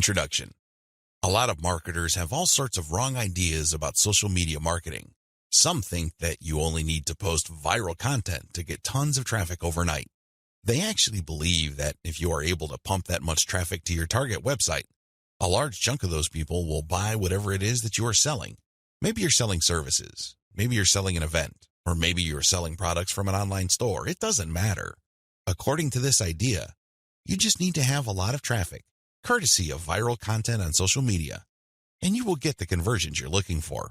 Introduction. A lot of marketers have all sorts of wrong ideas about social media marketing. Some think that you only need to post viral content to get tons of traffic overnight. They actually believe that if you are able to pump that much traffic to your target website, a large chunk of those people will buy whatever it is that you are selling. Maybe you're selling services, maybe you're selling an event, or maybe you're selling products from an online store. It doesn't matter. According to this idea, you just need to have a lot of traffic, courtesy of viral content on social media, and you will get the conversions you're looking for.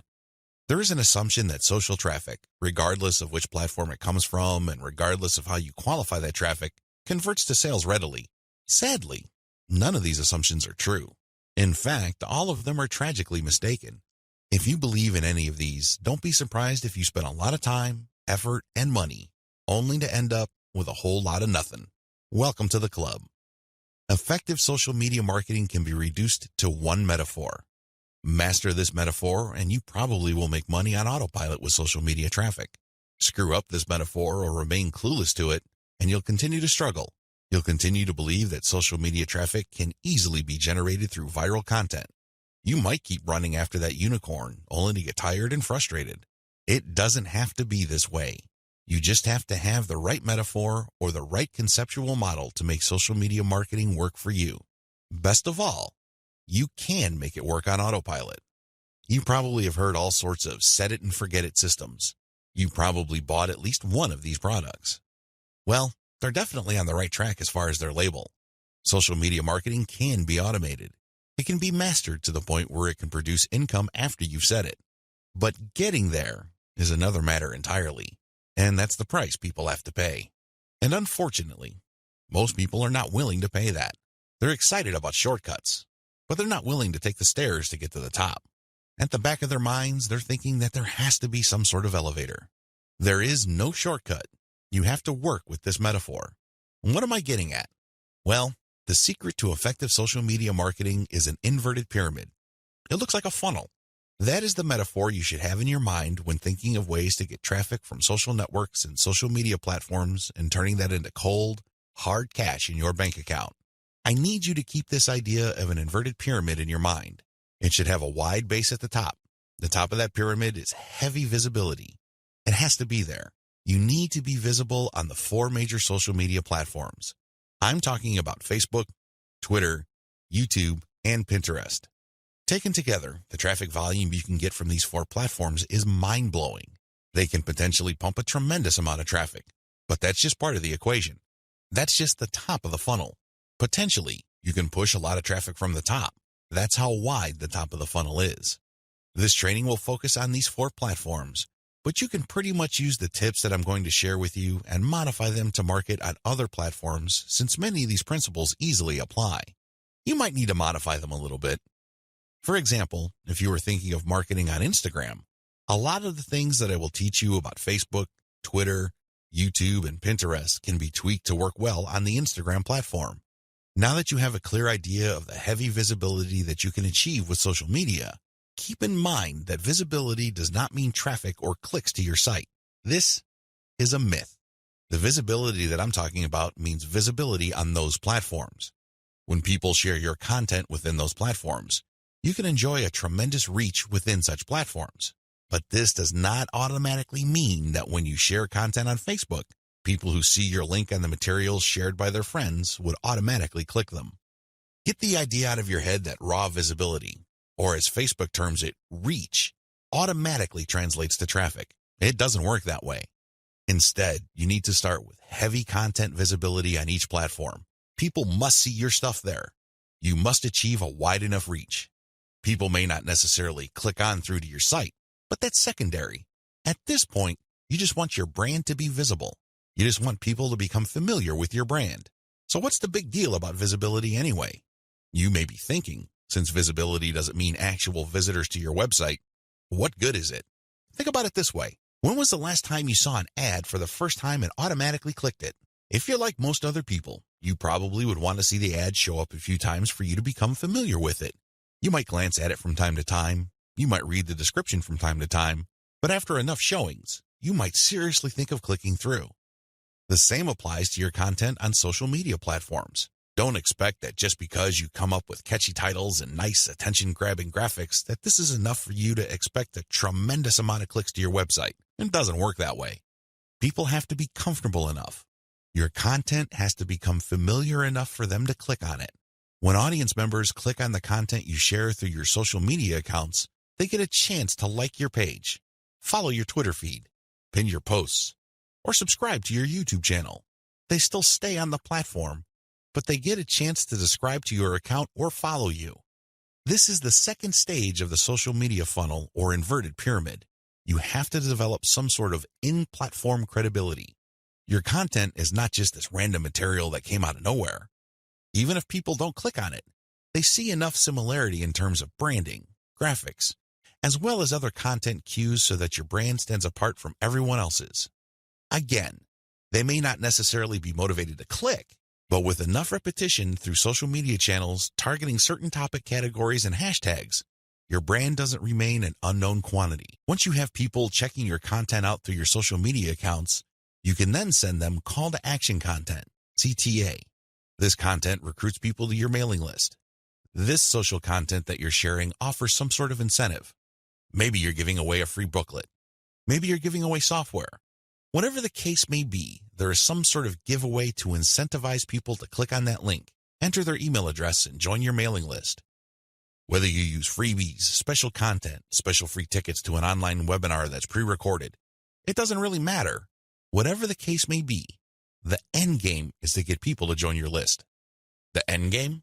There is an assumption that social traffic, regardless of which platform it comes from and regardless of how you qualify that traffic, converts to sales readily. Sadly, none of these assumptions are true. In fact, all of them are tragically mistaken. If you believe in any of these, don't be surprised if you spend a lot of time, effort, and money, only to end up with a whole lot of nothing. Welcome to the club. Effective social media marketing can be reduced to one metaphor. Master this metaphor, and you probably will make money on autopilot with social media traffic. Screw up this metaphor or remain clueless to it, and you'll continue to struggle. You'll continue to believe that social media traffic can easily be generated through viral content. You might keep running after that unicorn, only to get tired and frustrated. It doesn't have to be this way. You just have to have the right metaphor or the right conceptual model to make social media marketing work for you. Best of all, you can make it work on autopilot. You probably have heard all sorts of set it and forget it systems. You probably bought at least one of these products. Well, they're definitely on the right track as far as their label. Social media marketing can be automated. It can be mastered to the point where it can produce income after you've set it. But getting there is another matter entirely, and that's the price people have to pay. And unfortunately, most people are not willing to pay that. They're excited about shortcuts, but they're not willing to take the stairs to get to the top. At the back of their minds, they're thinking that there has to be some sort of elevator. There is no shortcut. You have to work with this metaphor. And what am I getting at? Well, the secret to effective social media marketing is an inverted pyramid. It looks like a funnel. That is the metaphor you should have in your mind when thinking of ways to get traffic from social networks and social media platforms and turning that into cold, hard cash in your bank account. I need you to keep this idea of an inverted pyramid in your mind. It should have a wide base at the top. The top of that pyramid is heavy visibility. It has to be there. You need to be visible on the 4 major social media platforms. I'm talking about Facebook, Twitter, YouTube, and Pinterest. Taken together, the traffic volume you can get from these 4 platforms is mind-blowing. They can potentially pump a tremendous amount of traffic, but that's just part of the equation. That's just the top of the funnel. Potentially, you can push a lot of traffic from the top. That's how wide the top of the funnel is. This training will focus on these 4 platforms, but you can pretty much use the tips that I'm going to share with you and modify them to market on other platforms since many of these principles easily apply. You might need to modify them a little bit. For example, if you were thinking of marketing on Instagram, a lot of the things that I will teach you about Facebook, Twitter, YouTube, and Pinterest can be tweaked to work well on the Instagram platform. Now that you have a clear idea of the heavy visibility that you can achieve with social media, keep in mind that visibility does not mean traffic or clicks to your site. This is a myth. The visibility that I'm talking about means visibility on those platforms. When people share your content within those platforms, you can enjoy a tremendous reach within such platforms. But this does not automatically mean that when you share content on Facebook, people who see your link on the materials shared by their friends would automatically click them. Get the idea out of your head that raw visibility, or as Facebook terms it, reach, automatically translates to traffic. It doesn't work that way. Instead, you need to start with heavy content visibility on each platform. People must see your stuff there. You must achieve a wide enough reach. People may not necessarily click on through to your site, but that's secondary. At this point, you just want your brand to be visible. You just want people to become familiar with your brand. So what's the big deal about visibility anyway? You may be thinking, since visibility doesn't mean actual visitors to your website, what good is it? Think about it this way. When was the last time you saw an ad for the first time and automatically clicked it? If you're like most other people, you probably would want to see the ad show up a few times for you to become familiar with it. You might glance at it from time to time. You might read the description from time to time. But after enough showings, you might seriously think of clicking through. The same applies to your content on social media platforms. Don't expect that just because you come up with catchy titles and nice attention-grabbing graphics that this is enough for you to expect a tremendous amount of clicks to your website. It doesn't work that way. People have to be comfortable enough. Your content has to become familiar enough for them to click on it. When audience members click on the content you share through your social media accounts, they get a chance to like your page, follow your Twitter feed, pin your posts, or subscribe to your YouTube channel. They still stay on the platform, but they get a chance to subscribe to your account or follow you. This is the second stage of the social media funnel or inverted pyramid. You have to develop some sort of in-platform credibility. Your content is not just this random material that came out of nowhere. Even if people don't click on it, they see enough similarity in terms of branding, graphics, as well as other content cues so that your brand stands apart from everyone else's. Again, they may not necessarily be motivated to click, but with enough repetition through social media channels targeting certain topic categories and hashtags, your brand doesn't remain an unknown quantity. Once you have people checking your content out through your social media accounts, you can then send them call to action content, CTA. This content recruits people to your mailing list. This social content that you're sharing offers some sort of incentive. Maybe you're giving away a free booklet. Maybe you're giving away software. Whatever the case may be, there is some sort of giveaway to incentivize people to click on that link, enter their email address, and join your mailing list. Whether you use freebies, special content, special free tickets to an online webinar that's pre-recorded, it doesn't really matter. Whatever the case may be, the end game is to get people to join your list. The end game?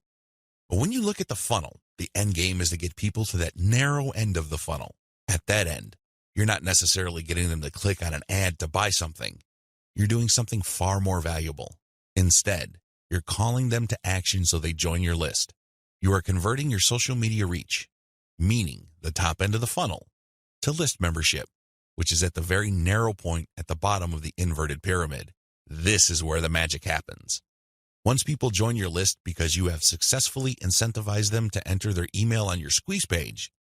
When you look at the funnel, the end game is to get people to that narrow end of the funnel. At that end, you're not necessarily getting them to click on an ad to buy something. You're doing something far more valuable. Instead, you're calling them to action so they join your list. You are converting your social media reach, meaning the top end of the funnel, to list membership, which is at the very narrow point at the bottom of the inverted pyramid. This is where the magic happens. Once people join your list because you have successfully incentivized them to enter their email on your squeeze page,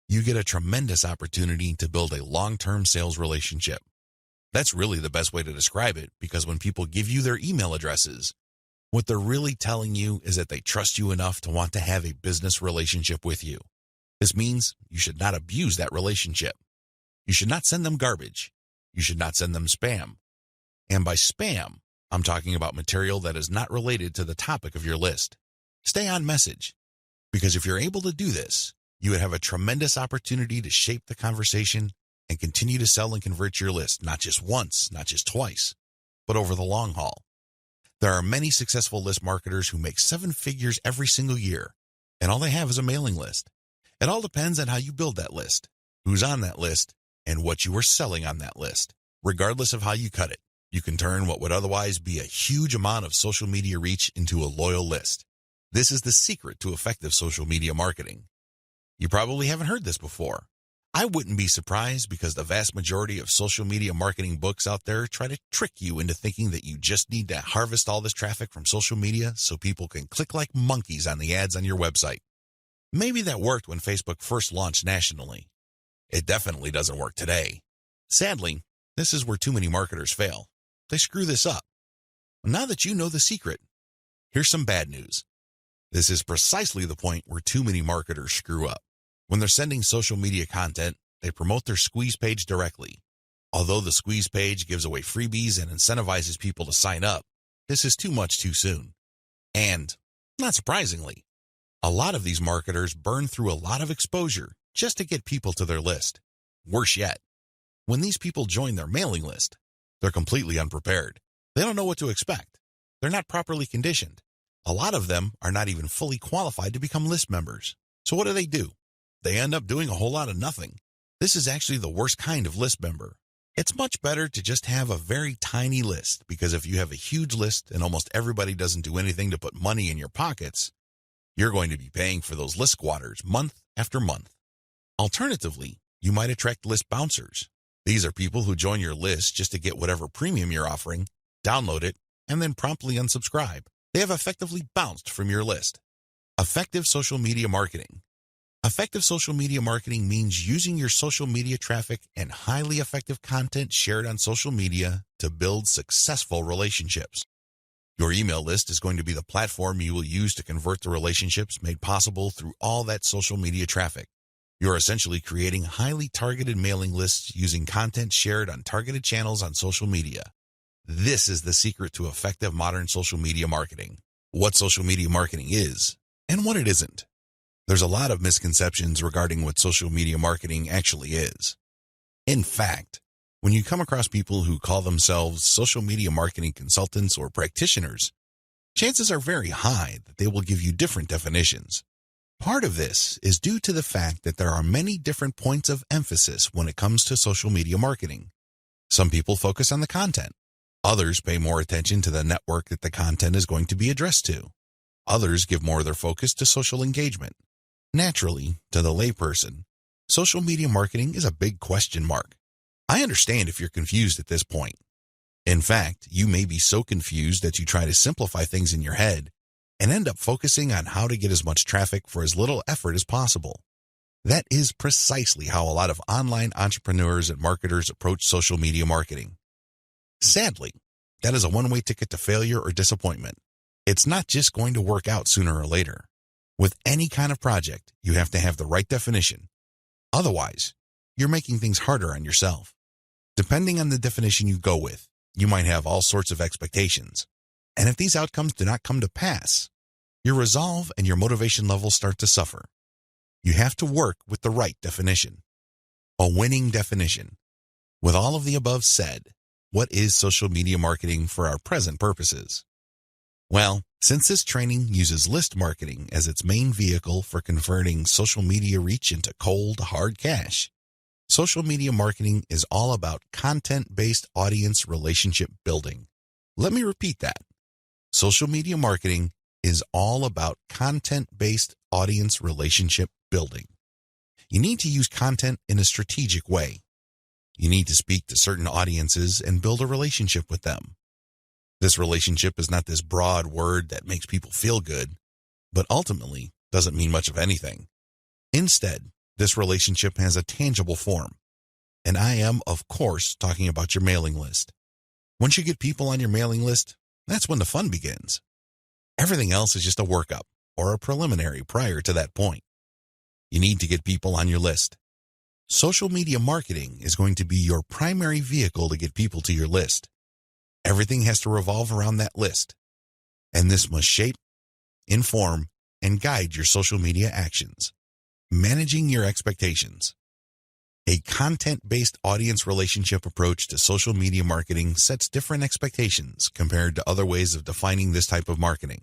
you get a tremendous opportunity to build a long-term sales relationship. That's really the best way to describe it, because when people give you their email addresses, what they're really telling you is that they trust you enough to want to have a business relationship with you. This means you should not abuse that relationship. You should not send them garbage. You should not send them spam. And by spam, I'm talking about material that is not related to the topic of your list. Stay on message, because if you're able to do this, you would have a tremendous opportunity to shape the conversation and continue to sell and convert your list, not just once, not just twice, but over the long haul. There are many successful list marketers who make 7 figures every single year, and all they have is a mailing list. It all depends on how you build that list, who's on that list, and what you are selling on that list. Regardless of how you cut it, you can turn what would otherwise be a huge amount of social media reach into a loyal list. This is the secret to effective social media marketing. You probably haven't heard this before. I wouldn't be surprised, because the vast majority of social media marketing books out there try to trick you into thinking that you just need to harvest all this traffic from social media so people can click like monkeys on the ads on your website. Maybe that worked when Facebook first launched nationally. It definitely doesn't work today. Sadly, this is where too many marketers fail. They screw this up. Now that you know the secret, here's some bad news. This is precisely the point where too many marketers screw up. When they're sending social media content, they promote their squeeze page directly. Although the squeeze page gives away freebies and incentivizes people to sign up, this is too much too soon. And, not surprisingly, a lot of these marketers burn through a lot of exposure just to get people to their list. Worse yet, when these people join their mailing list, they're completely unprepared. They don't know what to expect. They're not properly conditioned. A lot of them are not even fully qualified to become list members. So what do? They end up doing a whole lot of nothing. This is actually the worst kind of list member. It's much better to just have a very tiny list, because if you have a huge list and almost everybody doesn't do anything to put money in your pockets, you're going to be paying for those list squatters month after month. Alternatively, you might attract list bouncers. These are people who join your list just to get whatever premium you're offering, download it, and then promptly unsubscribe. They have effectively bounced from your list. Effective social media marketing. Effective social media marketing means using your social media traffic and highly effective content shared on social media to build successful relationships. Your email list is going to be the platform you will use to convert the relationships made possible through all that social media traffic. You're essentially creating highly targeted mailing lists using content shared on targeted channels on social media. This is the secret to effective modern social media marketing. What social media marketing is and what it isn't. There's a lot of misconceptions regarding what social media marketing actually is. In fact, when you come across people who call themselves social media marketing consultants or practitioners, chances are very high that they will give you different definitions. Part of this is due to the fact that there are many different points of emphasis when it comes to social media marketing. Some people focus on the content. Others pay more attention to the network that the content is going to be addressed to. Others give more of their focus to social engagement. Naturally, to the layperson, social media marketing is a big question mark. I understand if you're confused at this point. In fact, you may be so confused that you try to simplify things in your head and end up focusing on how to get as much traffic for as little effort as possible. That is precisely how a lot of online entrepreneurs and marketers approach social media marketing. Sadly, that is a one-way ticket to failure or disappointment. It's not just going to work out sooner or later. With any kind of project, you have to have the right definition. Otherwise, you're making things harder on yourself. Depending on the definition you go with, you might have all sorts of expectations. And if these outcomes do not come to pass, your resolve and your motivation levels start to suffer. You have to work with the right definition. A winning definition. With all of the above said, what is social media marketing for our present purposes? Well, since this training uses list marketing as its main vehicle for converting social media reach into cold, hard cash, social media marketing is all about content-based audience relationship building. Let me repeat that. Social media marketing is all about content-based audience relationship building. You need to use content in a strategic way. You need to speak to certain audiences and build a relationship with them. This relationship is not this broad word that makes people feel good, but ultimately doesn't mean much of anything. Instead, this relationship has a tangible form. And I am, of course, talking about your mailing list. Once you get people on your mailing list, that's when the fun begins. Everything else is just a workup or a preliminary prior to that point. You need to get people on your list. Social media marketing is going to be your primary vehicle to get people to your list. Everything has to revolve around that list. And this must shape, inform, and guide your social media actions. Managing your expectations. A content-based audience relationship approach to social media marketing sets different expectations compared to other ways of defining this type of marketing.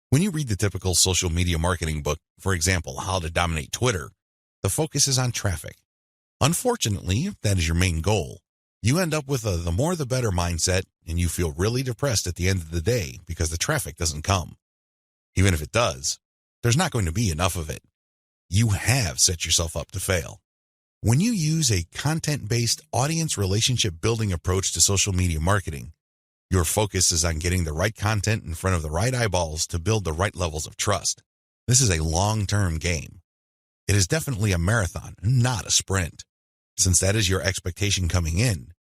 When you read the typical social media marketing book, for example, How to Dominate Twitter, the focus is on traffic. Unfortunately, if that is your main goal, you end up with a the more the better mindset, and you feel really depressed at the end of the day because the traffic doesn't come. Even if it does, there's not going to be enough of it. You have set yourself up to fail. When you use a content-based audience relationship building approach to social media marketing, your focus is on getting the right content in front of the right eyeballs to build the right levels of trust. This is a long-term game. It is definitely a marathon, not a sprint. Since that is your expectation coming in,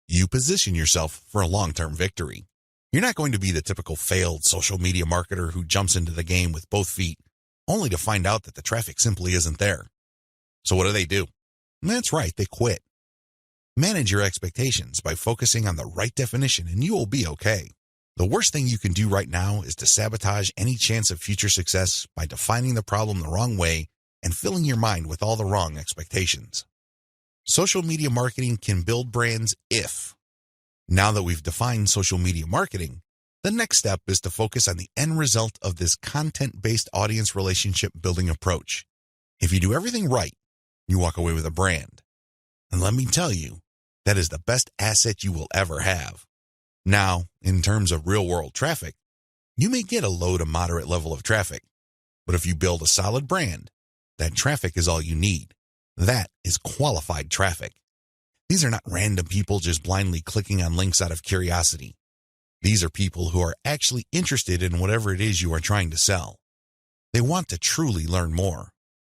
you position yourself for a long-term victory. You're not going to be the typical failed social media marketer who jumps into the game with both feet, only to find out that the traffic simply isn't there. So what do? That's right, they quit. Manage your expectations by focusing on the right definition and you will be okay. The worst thing you can do right now is to sabotage any chance of future success by defining the problem the wrong way and filling your mind with all the wrong expectations. Social media marketing can build brands if. Now that we've defined social media marketing, the next step is to focus on the end result of this content-based audience relationship building approach. If you do everything right, you walk away with a brand. And let me tell you, that is the best asset you will ever have. Now, in terms of real-world traffic, you may get a low to moderate level of traffic, but if you build a solid brand, that traffic is all you need. That is qualified traffic. These are not random people just blindly clicking on links out of curiosity. These are people who are actually interested in whatever it is you are trying to sell. They want to truly learn more.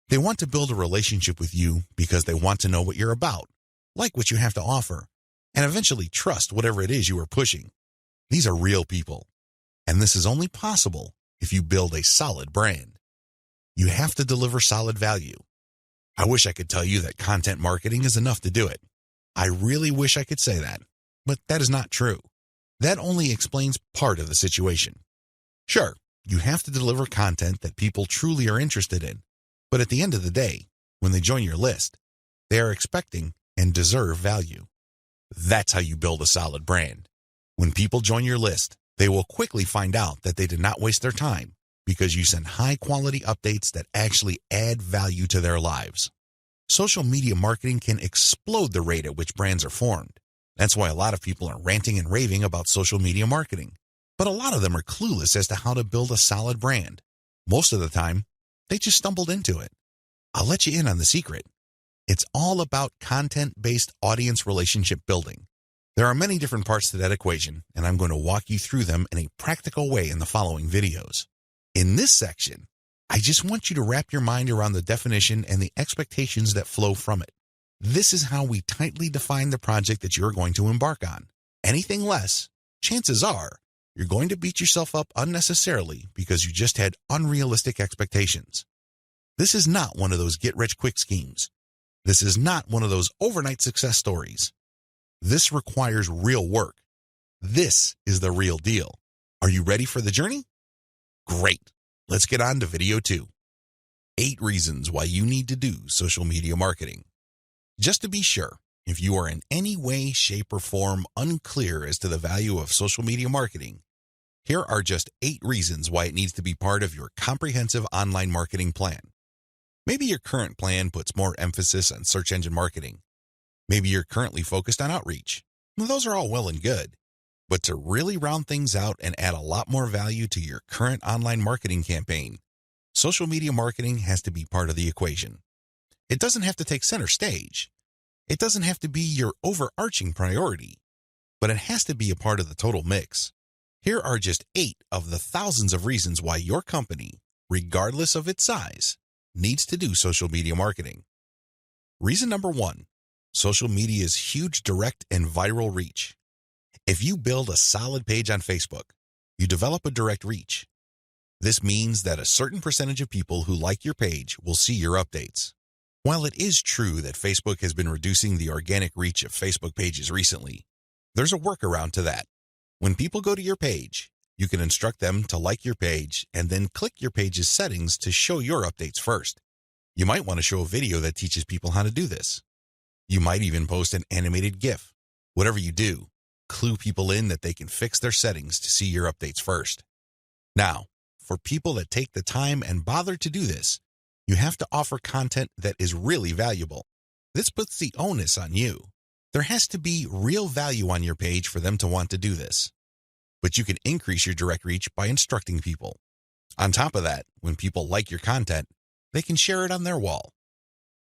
They want to build a relationship with you because they want to know what you're about, like what you have to offer, and eventually trust whatever it is you are pushing. These are real people. And this is only possible if you build a solid brand. You have to deliver solid value. I wish I could tell you that content marketing is enough to do it. I really wish I could say that, but that is not true. That only explains part of the situation. Sure, you have to deliver content that people truly are interested in, but at the end of the day, when they join your list, they are expecting and deserve value. That's how you build a solid brand. When people join your list, they will quickly find out that they did not waste their time because you send high-quality updates that actually add value to their lives. Social media marketing can explode the rate at which brands are formed. That's why a lot of people are ranting and raving about social media marketing. But a lot of them are clueless as to how to build a solid brand. Most of the time, they just stumbled into it. I'll let you in on the secret. It's all about content-based audience relationship building. There are many different parts to that equation, and I'm going to walk you through them in a practical way in the following videos. In this section, I just want you to wrap your mind around the definition and the expectations that flow from it. This is how we tightly define the project that you're going to embark on. Anything less, chances are, you're going to beat yourself up unnecessarily because you just had unrealistic expectations. This is not one of those get-rich-quick schemes. This is not one of those overnight success stories. This requires real work. This is the real deal. Are you ready for the journey? Great. Let's get on to video 2. 8 reasons why you need to do social media marketing. Just to be sure, if you are in any way, shape, or form unclear as to the value of social media marketing, here are just 8 reasons why it needs to be part of your comprehensive online marketing plan. Maybe your current plan puts more emphasis on search engine marketing. Maybe you're currently focused on outreach. Well, those are all well and good. But to really round things out and add a lot more value to your current online marketing campaign, social media marketing has to be part of the equation. It doesn't have to take center stage. It doesn't have to be your overarching priority, but it has to be a part of the total mix. Here are just 8 of the thousands of reasons why your company, regardless of its size, needs to do social media marketing. Reason number 1, social media's huge direct and viral reach. If you build a solid page on Facebook, you develop a direct reach. This means that a certain percentage of people who like your page will see your updates. While it is true that Facebook has been reducing the organic reach of Facebook pages recently, there's a workaround to that. When people go to your page, you can instruct them to like your page and then click your page's settings to show your updates first. You might want to show a video that teaches people how to do this. You might even post an animated GIF. Whatever you do, clue people in that they can fix their settings to see your updates first. Now, for people that take the time and bother to do this, you have to offer content that is really valuable. This puts the onus on you. There has to be real value on your page for them to want to do this. But you can increase your direct reach by instructing people. On top of that, when people like your content, they can share it on their wall.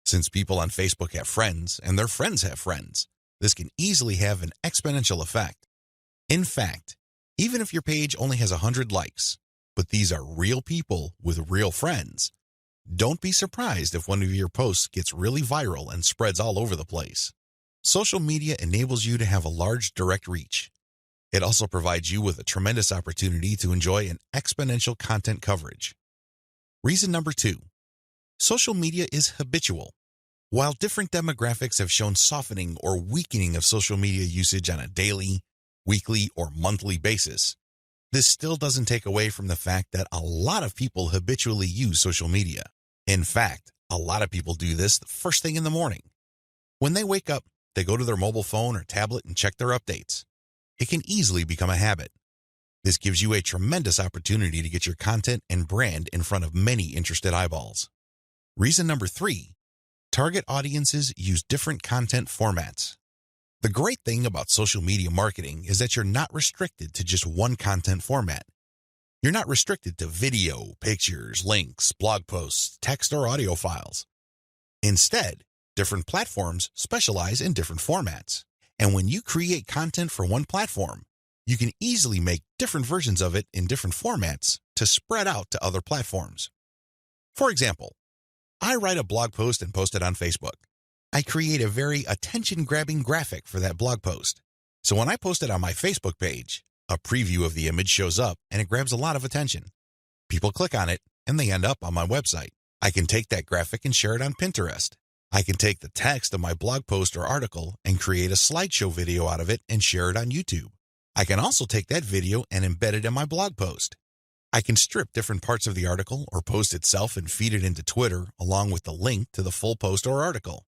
Since people on Facebook have friends and their friends have friends, this can easily have an exponential effect. In fact, even if your page only has 100 likes, but these are real people with real friends, don't be surprised if one of your posts gets really viral and spreads all over the place. Social media enables you to have a large direct reach. It also provides you with a tremendous opportunity to enjoy an exponential content coverage. Reason number 2, social media is habitual. While different demographics have shown softening or weakening of social media usage on a daily, weekly, or monthly basis, this still doesn't take away from the fact that a lot of people habitually use social media. In fact, a lot of people do this the first thing in the morning. When they wake up, they go to their mobile phone or tablet and check their updates. It can easily become a habit. This gives you a tremendous opportunity to get your content and brand in front of many interested eyeballs. Reason number 3, target audiences use different content formats. The great thing about social media marketing is that you're not restricted to just one content format. You're not restricted to video, pictures, links, blog posts, text, or audio files. Instead, different platforms specialize in different formats. And when you create content for one platform, you can easily make different versions of it in different formats to spread out to other platforms. For example, I write a blog post and post it on Facebook. I create a very attention-grabbing graphic for that blog post. So when I post it on my Facebook page, A preview of the image shows up and it grabs a lot of attention. People click on it and they end up on my website. I can take that graphic and share it on Pinterest. I can take the text of my blog post or article and create a slideshow video out of it and share it on YouTube. I can also take that video and embed it in my blog post. I can strip different parts of the article or post itself and feed it into Twitter along with the link to the full post or article.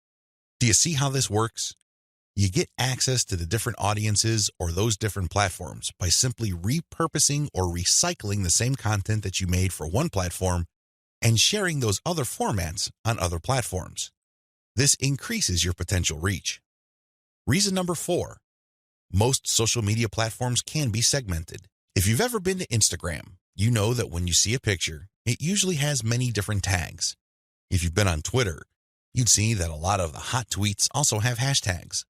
Do you see how this works? You get access to the different audiences or those different platforms by simply repurposing or recycling the same content that you made for one platform and sharing those other formats on other platforms. This increases your potential reach. Reason number 4. Most social media platforms can be segmented. If you've ever been to Instagram, you know that when you see a picture, it usually has many different tags. If you've been on Twitter, you'd see that a lot of the hot tweets also have hashtags.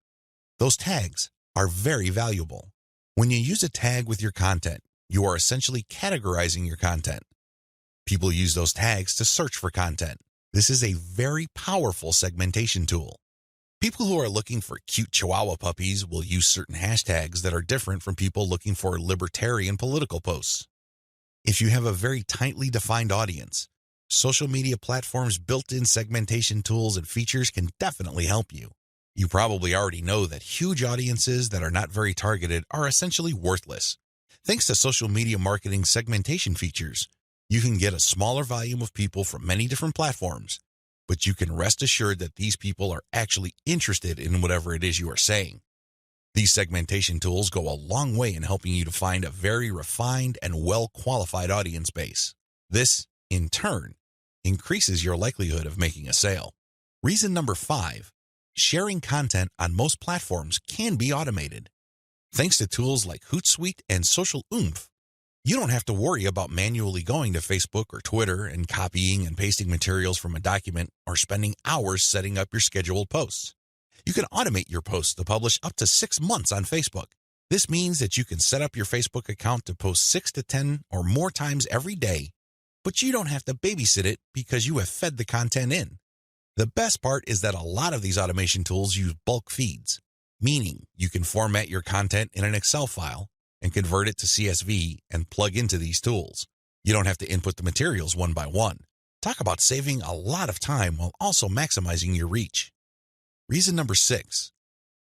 Those tags are very valuable. When you use a tag with your content, you are essentially categorizing your content. People use those tags to search for content. This is a very powerful segmentation tool. People who are looking for cute Chihuahua puppies will use certain hashtags that are different from people looking for libertarian political posts. If you have a very tightly defined audience, social media platforms' built-in segmentation tools and features can definitely help you. You probably already know that huge audiences that are not very targeted are essentially worthless. Thanks to social media marketing segmentation features, you can get a smaller volume of people from many different platforms, but you can rest assured that these people are actually interested in whatever it is you are saying. These segmentation tools go a long way in helping you to find a very refined and well-qualified audience base. This, in turn, increases your likelihood of making a sale. Reason number 5, sharing content on most platforms can be automated. Thanks to tools like Hootsuite and Social Oomph, you don't have to worry about manually going to Facebook or Twitter and copying and pasting materials from a document or spending hours setting up your scheduled posts. You can automate your posts to publish up to 6 months on Facebook. This means that you can set up your Facebook account to post 6 to 10 or more times every day, but you don't have to babysit it because you have fed the content in. The best part is that a lot of these automation tools use bulk feeds, meaning you can format your content in an Excel file and convert it to CSV and plug into these tools. You don't have to input the materials one by one. Talk about saving a lot of time while also maximizing your reach. Reason number 6,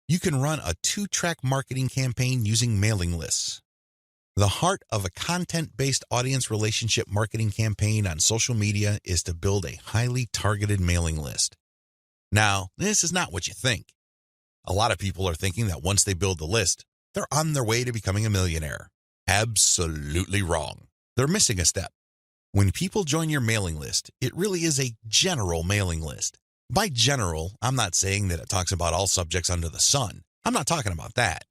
you can run a 2-track marketing campaign using mailing lists. The heart of a content-based audience relationship marketing campaign on social media is to build a highly targeted mailing list. Now, this is not what you think. A lot of people are thinking that once they build the list, they're on their way to becoming a millionaire. Absolutely wrong. They're missing a step. When people join your mailing list, it really is a general mailing list. By general, I'm not saying that it talks about all subjects under the sun. I'm not talking about that.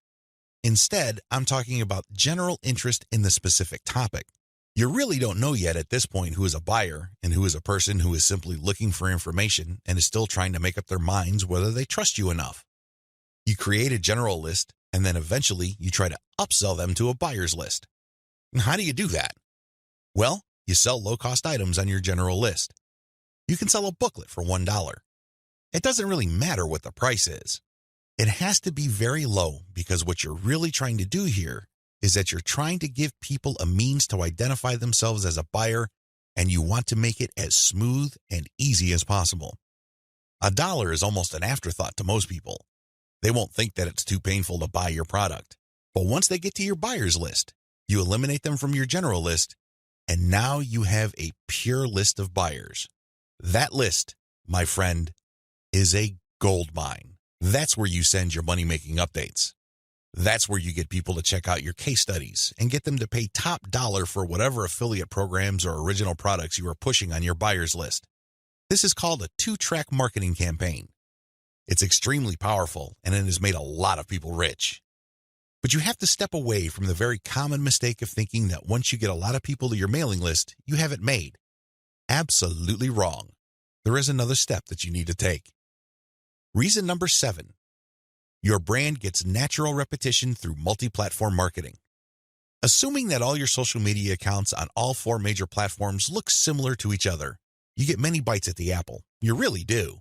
Instead, I'm talking about general interest in the specific topic. You really don't know yet at this point who is a buyer and who is a person who is simply looking for information and is still trying to make up their minds whether they trust you enough. You create a general list, and then eventually you try to upsell them to a buyer's list. How do you do that? Well, you sell low-cost items on your general list. You can sell a booklet for $1. It doesn't really matter what the price is. It has to be very low because what you're really trying to do here is that you're trying to give people a means to identify themselves as a buyer, and you want to make it as smooth and easy as possible. $1 is almost an afterthought to most people. They won't think that it's too painful to buy your product. But once they get to your buyer's list, you eliminate them from your general list, and now you have a pure list of buyers. That list, my friend, is a gold mine. That's where you send your money-making updates. That's where you get people to check out your case studies and get them to pay top dollar for whatever affiliate programs or original products you are pushing on your buyer's list. This is called a 2-track marketing campaign. It's extremely powerful, and it has made a lot of people rich. But you have to step away from the very common mistake of thinking that once you get a lot of people to your mailing list, you have it made. Absolutely wrong. There is another step that you need to take. Reason number 7, your brand gets natural repetition through multi-platform marketing. Assuming that all your social media accounts on all 4 major platforms look similar to each other, you get many bites at the apple. You really do.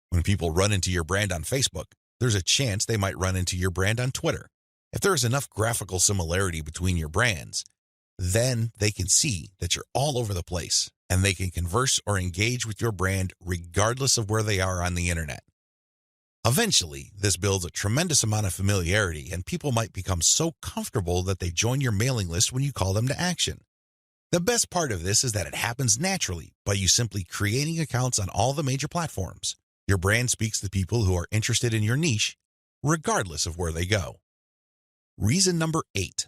When people run into your brand on Facebook, there's a chance they might run into your brand on Twitter. If there is enough graphical similarity between your brands, then they can see that you're all over the place and they can converse or engage with your brand regardless of where they are on the internet. Eventually, this builds a tremendous amount of familiarity and people might become so comfortable that they join your mailing list when you call them to action. The best part of this is that it happens naturally by you simply creating accounts on all the major platforms. Your brand speaks to people who are interested in your niche, regardless of where they go. Reason number 8.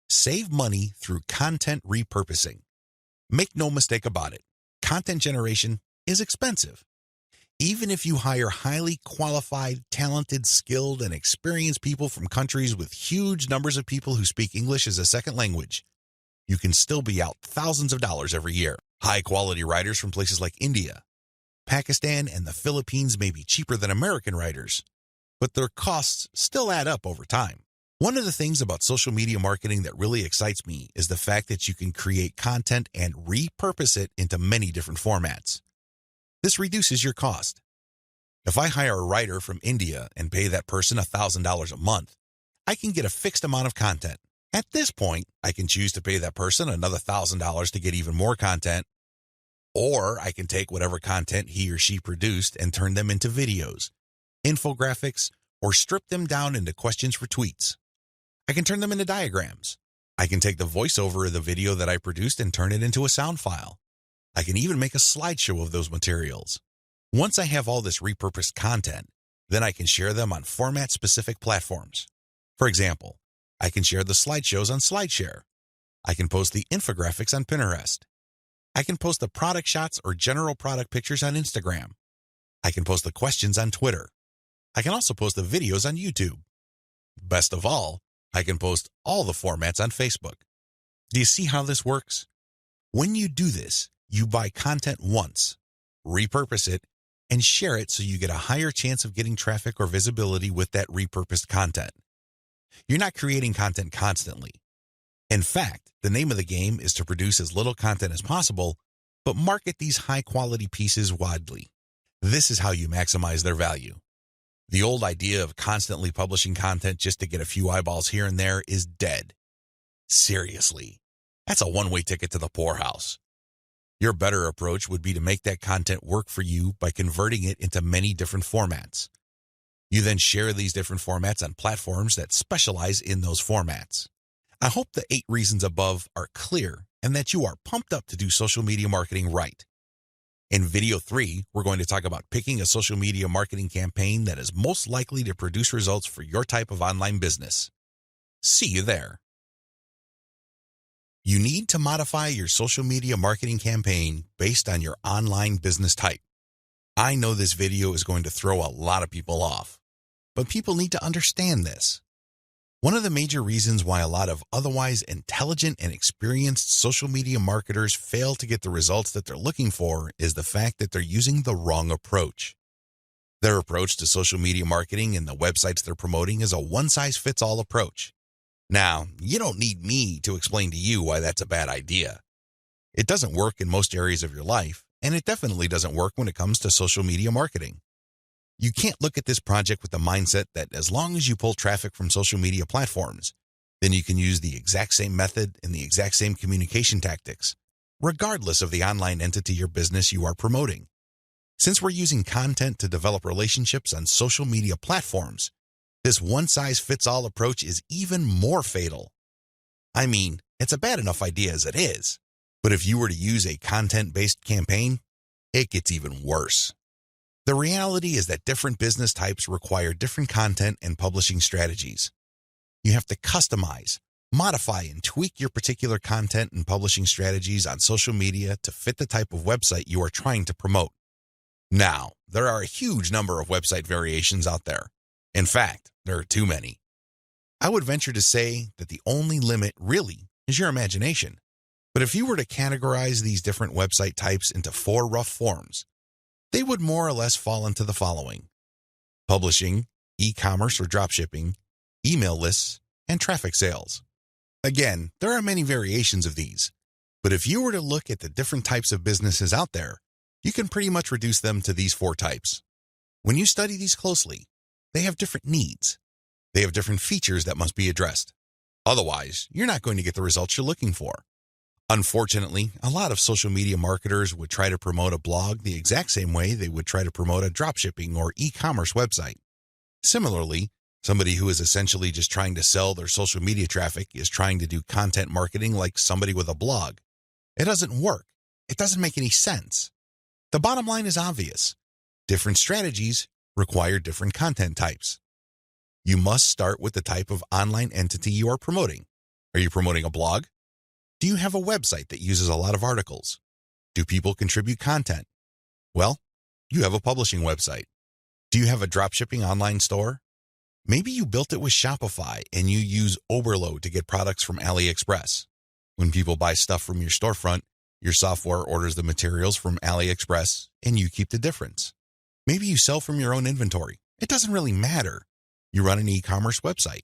Save money through content repurposing. Make no mistake about it, content generation is expensive. Even if you hire highly qualified, talented, skilled, and experienced people from countries with huge numbers of people who speak English as a second language, you can still be out thousands of dollars every year. High-quality writers from places like India, Pakistan, and the Philippines may be cheaper than American writers, but their costs still add up over time. One of the things about social media marketing that really excites me is the fact that you can create content and repurpose it into many different formats. This reduces your cost. If I hire a writer from India and pay that person $1,000 a month, I can get a fixed amount of content. At this point, I can choose to pay that person another $1,000 to get even more content, or I can take whatever content he or she produced and turn them into videos, infographics, or strip them down into questions for tweets. I can turn them into diagrams. I can take the voiceover of the video that I produced and turn it into a sound file. I can even make a slideshow of those materials. Once I have all this repurposed content, then I can share them on format-specific platforms. For example, I can share the slideshows on SlideShare. I can post the infographics on Pinterest. I can post the product shots or general product pictures on Instagram. I can post the questions on Twitter. I can also post the videos on YouTube. Best of all, I can post all the formats on Facebook. Do you see how this works? When you do this, you buy content once, repurpose it, and share it so you get a higher chance of getting traffic or visibility with that repurposed content. You're not creating content constantly. In fact, the name of the game is to produce as little content as possible, but market these high-quality pieces widely. This is how you maximize their value. The old idea of constantly publishing content just to get a few eyeballs here and there is dead. Seriously, that's a one-way ticket to the poorhouse. Your better approach would be to make that content work for you by converting it into many different formats. You then share these different formats on platforms that specialize in those formats. I hope the 8 reasons above are clear and that you are pumped up to do social media marketing right. In video 3, we're going to talk about picking a social media marketing campaign that is most likely to produce results for your type of online business. See you there. You need to modify your social media marketing campaign based on your online business type. I know this video is going to throw a lot of people off, but people need to understand this. One of the major reasons why a lot of otherwise intelligent and experienced social media marketers fail to get the results that they're looking for is the fact that they're using the wrong approach. Their approach to social media marketing and the websites they're promoting is a one-size-fits-all approach. Now, you don't need me to explain to you why that's a bad idea. It doesn't work in most areas of your life, and it definitely doesn't work when it comes to social media marketing. You can't look at this project with the mindset that as long as you pull traffic from social media platforms, then you can use the exact same method and the exact same communication tactics, regardless of the online entity or business you are promoting. Since we're using content to develop relationships on social media platforms, this one-size-fits-all approach is even more fatal. I mean, it's a bad enough idea as it is, but if you were to use a content-based campaign, it gets even worse. The reality is that different business types require different content and publishing strategies. You have to customize, modify, and tweak your particular content and publishing strategies on social media to fit the type of website you are trying to promote. Now, there are a huge number of website variations out there. In fact, there are too many. I would venture to say that the only limit really is your imagination. But if you were to categorize these different website types into 4 rough forms, they would more or less fall into the following: publishing, e-commerce or dropshipping, email lists, and traffic sales. Again, there are many variations of these, but if you were to look at the different types of businesses out there, you can pretty much reduce them to these 4 types. When you study these closely, they have different needs. They have different features that must be addressed. Otherwise, you're not going to get the results you're looking for. Unfortunately, a lot of social media marketers would try to promote a blog the exact same way they would try to promote a dropshipping or e-commerce website. Similarly, somebody who is essentially just trying to sell their social media traffic is trying to do content marketing like somebody with a blog. It doesn't work. It doesn't make any sense. The bottom line is obvious. Different strategies require different content types. You must start with the type of online entity you are promoting. Are you promoting a blog? Do you have a website that uses a lot of articles? Do people contribute content? Well, you have a publishing website. Do you have a dropshipping online store? Maybe you built it with Shopify and you use Oberlo to get products from AliExpress. When people buy stuff from your storefront, your software orders the materials from AliExpress and you keep the difference. Maybe you sell from your own inventory. It doesn't really matter. You run an e-commerce website.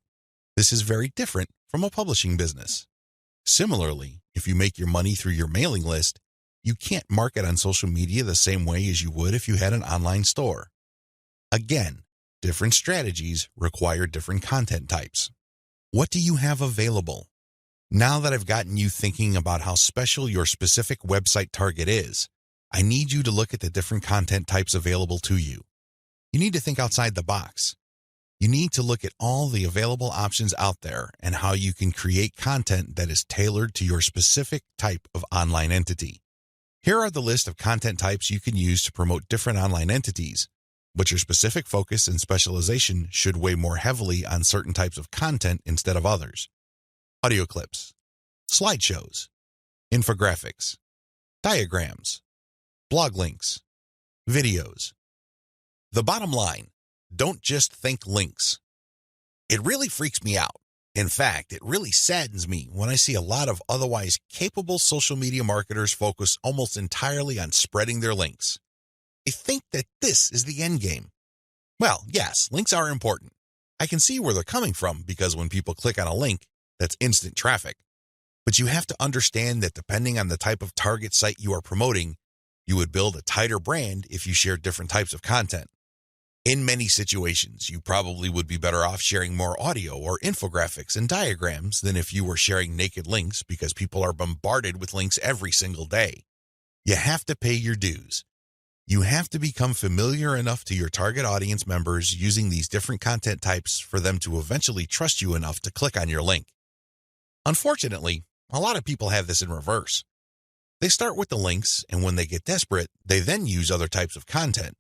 This is very different from a publishing business. Similarly, if you make your money through your mailing list, you can't market on social media the same way as you would if you had an online store. Again, different strategies require different content types. What do you have available? Now that I've gotten you thinking about how special your specific website target is, I need you to look at the different content types available to you. You need to think outside the box. You need to look at all the available options out there and how you can create content that is tailored to your specific type of online entity. Here are the list of content types you can use to promote different online entities, but your specific focus and specialization should weigh more heavily on certain types of content instead of others. Audio clips, slideshows, infographics, diagrams, blog links, videos. The bottom line, don't just think links. It really freaks me out. In fact, it really saddens me when I see a lot of otherwise capable social media marketers focus almost entirely on spreading their links. They think that this is the end game. Well, yes, links are important. I can see where they're coming from because when people click on a link, that's instant traffic. But you have to understand that depending on the type of target site you are promoting, you would build a tighter brand if you share different types of content. In many situations, you probably would be better off sharing more audio or infographics and diagrams than if you were sharing naked links because people are bombarded with links every single day. You have to pay your dues. You have to become familiar enough to your target audience members using these different content types for them to eventually trust you enough to click on your link. Unfortunately, a lot of people have this in reverse. They start with the links, and when they get desperate, they then use other types of content.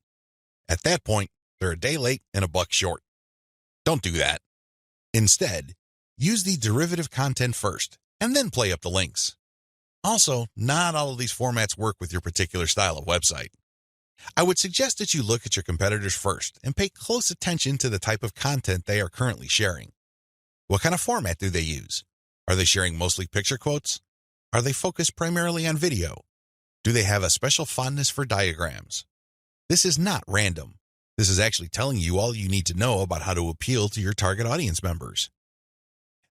At that point, they're a day late and a buck short. Don't do that. Instead, use the derivative content first, and then play up the links. Also, not all of these formats work with your particular style of website. I would suggest that you look at your competitors first and pay close attention to the type of content they are currently sharing. What kind of format do they use? Are they sharing mostly picture quotes? Are they focused primarily on video? Do they have a special fondness for diagrams? This is not random. This is actually telling you all you need to know about how to appeal to your target audience members.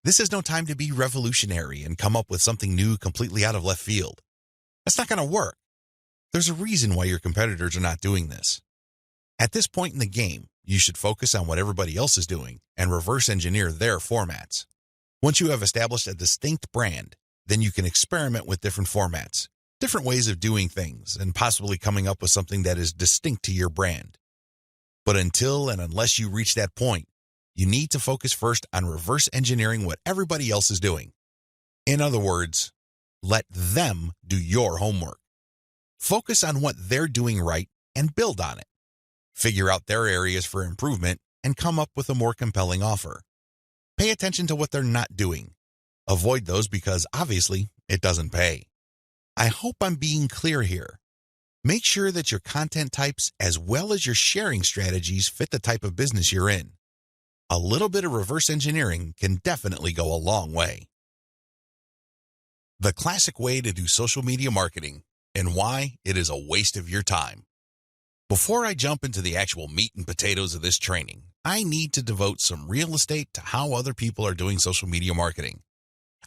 This is no time to be revolutionary and come up with something new completely out of left field. That's not going to work. There's a reason why your competitors are not doing this. At this point in the game, you should focus on what everybody else is doing and reverse engineer their formats. Once you have established a distinct brand, then you can experiment with different formats, different ways of doing things, and possibly coming up with something that is distinct to your brand. But until and unless you reach that point, you need to focus first on reverse engineering what everybody else is doing. In other words, let them do your homework. Focus on what they're doing right and build on it. Figure out their areas for improvement and come up with a more compelling offer. Pay attention to what they're not doing. Avoid those because, obviously, it doesn't pay. I hope I'm being clear here. Make sure that your content types as well as your sharing strategies fit the type of business you're in. A little bit of reverse engineering can definitely go a long way. The classic way to do social media marketing and why it is a waste of your time. Before I jump into the actual meat and potatoes of this training, I need to devote some real estate to how other people are doing social media marketing.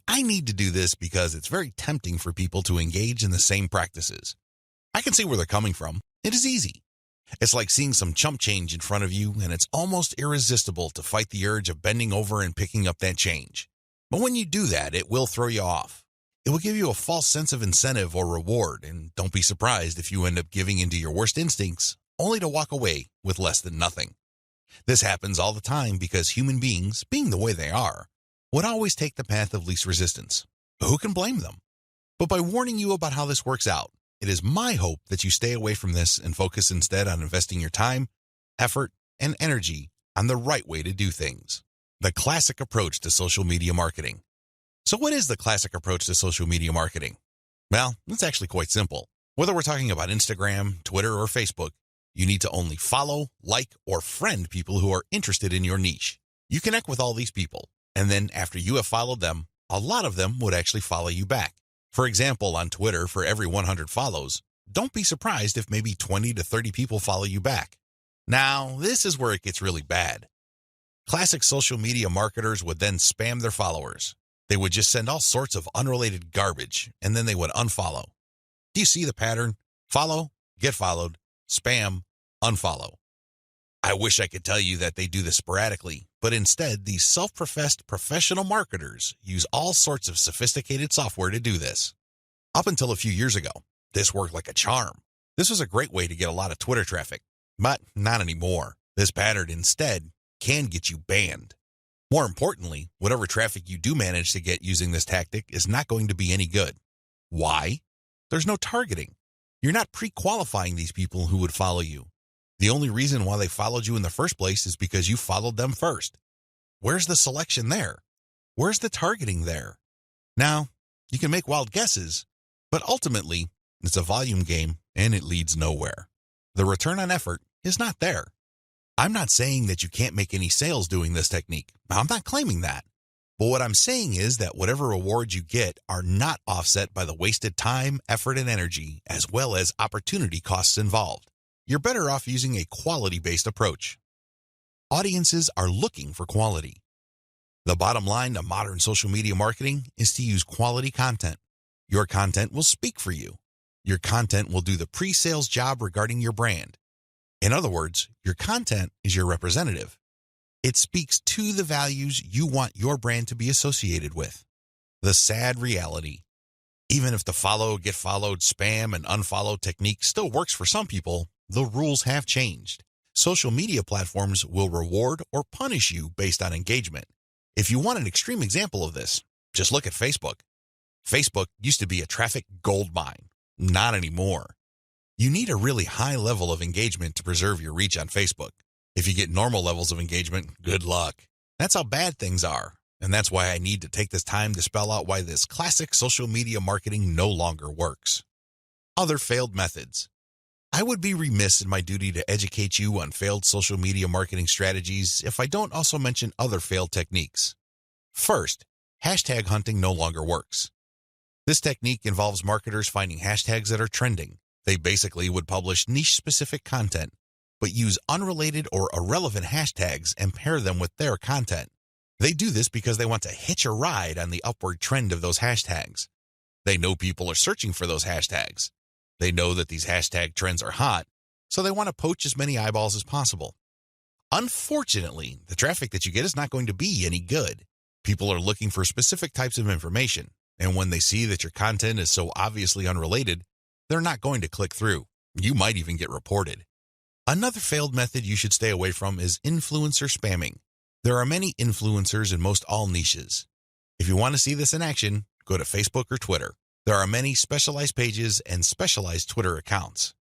I need to do this because it's very tempting for people to engage in the same practices. I can see where they're coming from. It is easy. It's like seeing some chump change in front of you, and it's almost irresistible to fight the urge of bending over and picking up that change. But when you do that, it will throw you off. It will give you a false sense of incentive or reward, and don't be surprised if you end up giving into your worst instincts, only to walk away with less than nothing. This happens all the time because human beings, being the way they are, would always take the path of least resistance. Who can blame them? But by warning you about how this works out, it is my hope that you stay away from this and focus instead on investing your time, effort, and energy on the right way to do things. The classic approach to social media marketing. So what is the classic approach to social media marketing? Well, it's actually quite simple. Whether we're talking about Instagram, Twitter, or Facebook, you need to only follow, like, or friend people who are interested in your niche. You connect with all these people, and then after you have followed them, a lot of them would actually follow you back. For example, on Twitter, for every 100 follows, don't be surprised if maybe 20 to 30 people follow you back. Now, this is where it gets really bad. Classic social media marketers would then spam their followers. They would just send all sorts of unrelated garbage, and then they would unfollow. Do you see the pattern? Follow, get followed, spam, unfollow. I wish I could tell you that they do this sporadically, but instead, these self-professed professional marketers use all sorts of sophisticated software to do this. Up until a few years ago, this worked like a charm. This was a great way to get a lot of Twitter traffic, but not anymore. This pattern instead can get you banned. More importantly, whatever traffic you do manage to get using this tactic is not going to be any good. Why? There's no targeting. You're not pre-qualifying these people who would follow you. The only reason why they followed you in the first place is because you followed them first. Where's the selection there? Where's the targeting there? Now, you can make wild guesses, but ultimately, it's a volume game and it leads nowhere. The return on effort is not there. I'm not saying that you can't make any sales doing this technique. I'm not claiming that. But what I'm saying is that whatever rewards you get are not offset by the wasted time, effort, and energy, as well as opportunity costs involved. You're better off using a quality-based approach. Audiences are looking for quality. The bottom line to modern social media marketing is to use quality content. Your content will speak for you. Your content will do the pre-sales job regarding your brand. In other words, your content is your representative. It speaks to the values you want your brand to be associated with. The sad reality: even if the follow, get followed, spam, and unfollow technique still works for some people, the rules have changed. Social media platforms will reward or punish you based on engagement. If you want an extreme example of this, just look at Facebook. Facebook used to be a traffic goldmine. Not anymore. You need a really high level of engagement to preserve your reach on Facebook. If you get normal levels of engagement, good luck. That's how bad things are. And that's why I need to take this time to spell out why this classic social media marketing no longer works. Other failed methods. I would be remiss in my duty to educate you on failed social media marketing strategies if I don't also mention other failed techniques. First, hashtag hunting no longer works. This technique involves marketers finding hashtags that are trending. They basically would publish niche-specific content, but use unrelated or irrelevant hashtags and pair them with their content. They do this because they want to hitch a ride on the upward trend of those hashtags. They know people are searching for those hashtags. They know that these hashtag trends are hot, so they want to poach as many eyeballs as possible. Unfortunately, the traffic that you get is not going to be any good. People are looking for specific types of information, and when they see that your content is so obviously unrelated, they're not going to click through. You might even get reported. Another failed method you should stay away from is influencer spamming. There are many influencers in most all niches. If you want to see this in action, go to Facebook or Twitter. There are many specialized pages and specialized Twitter accounts.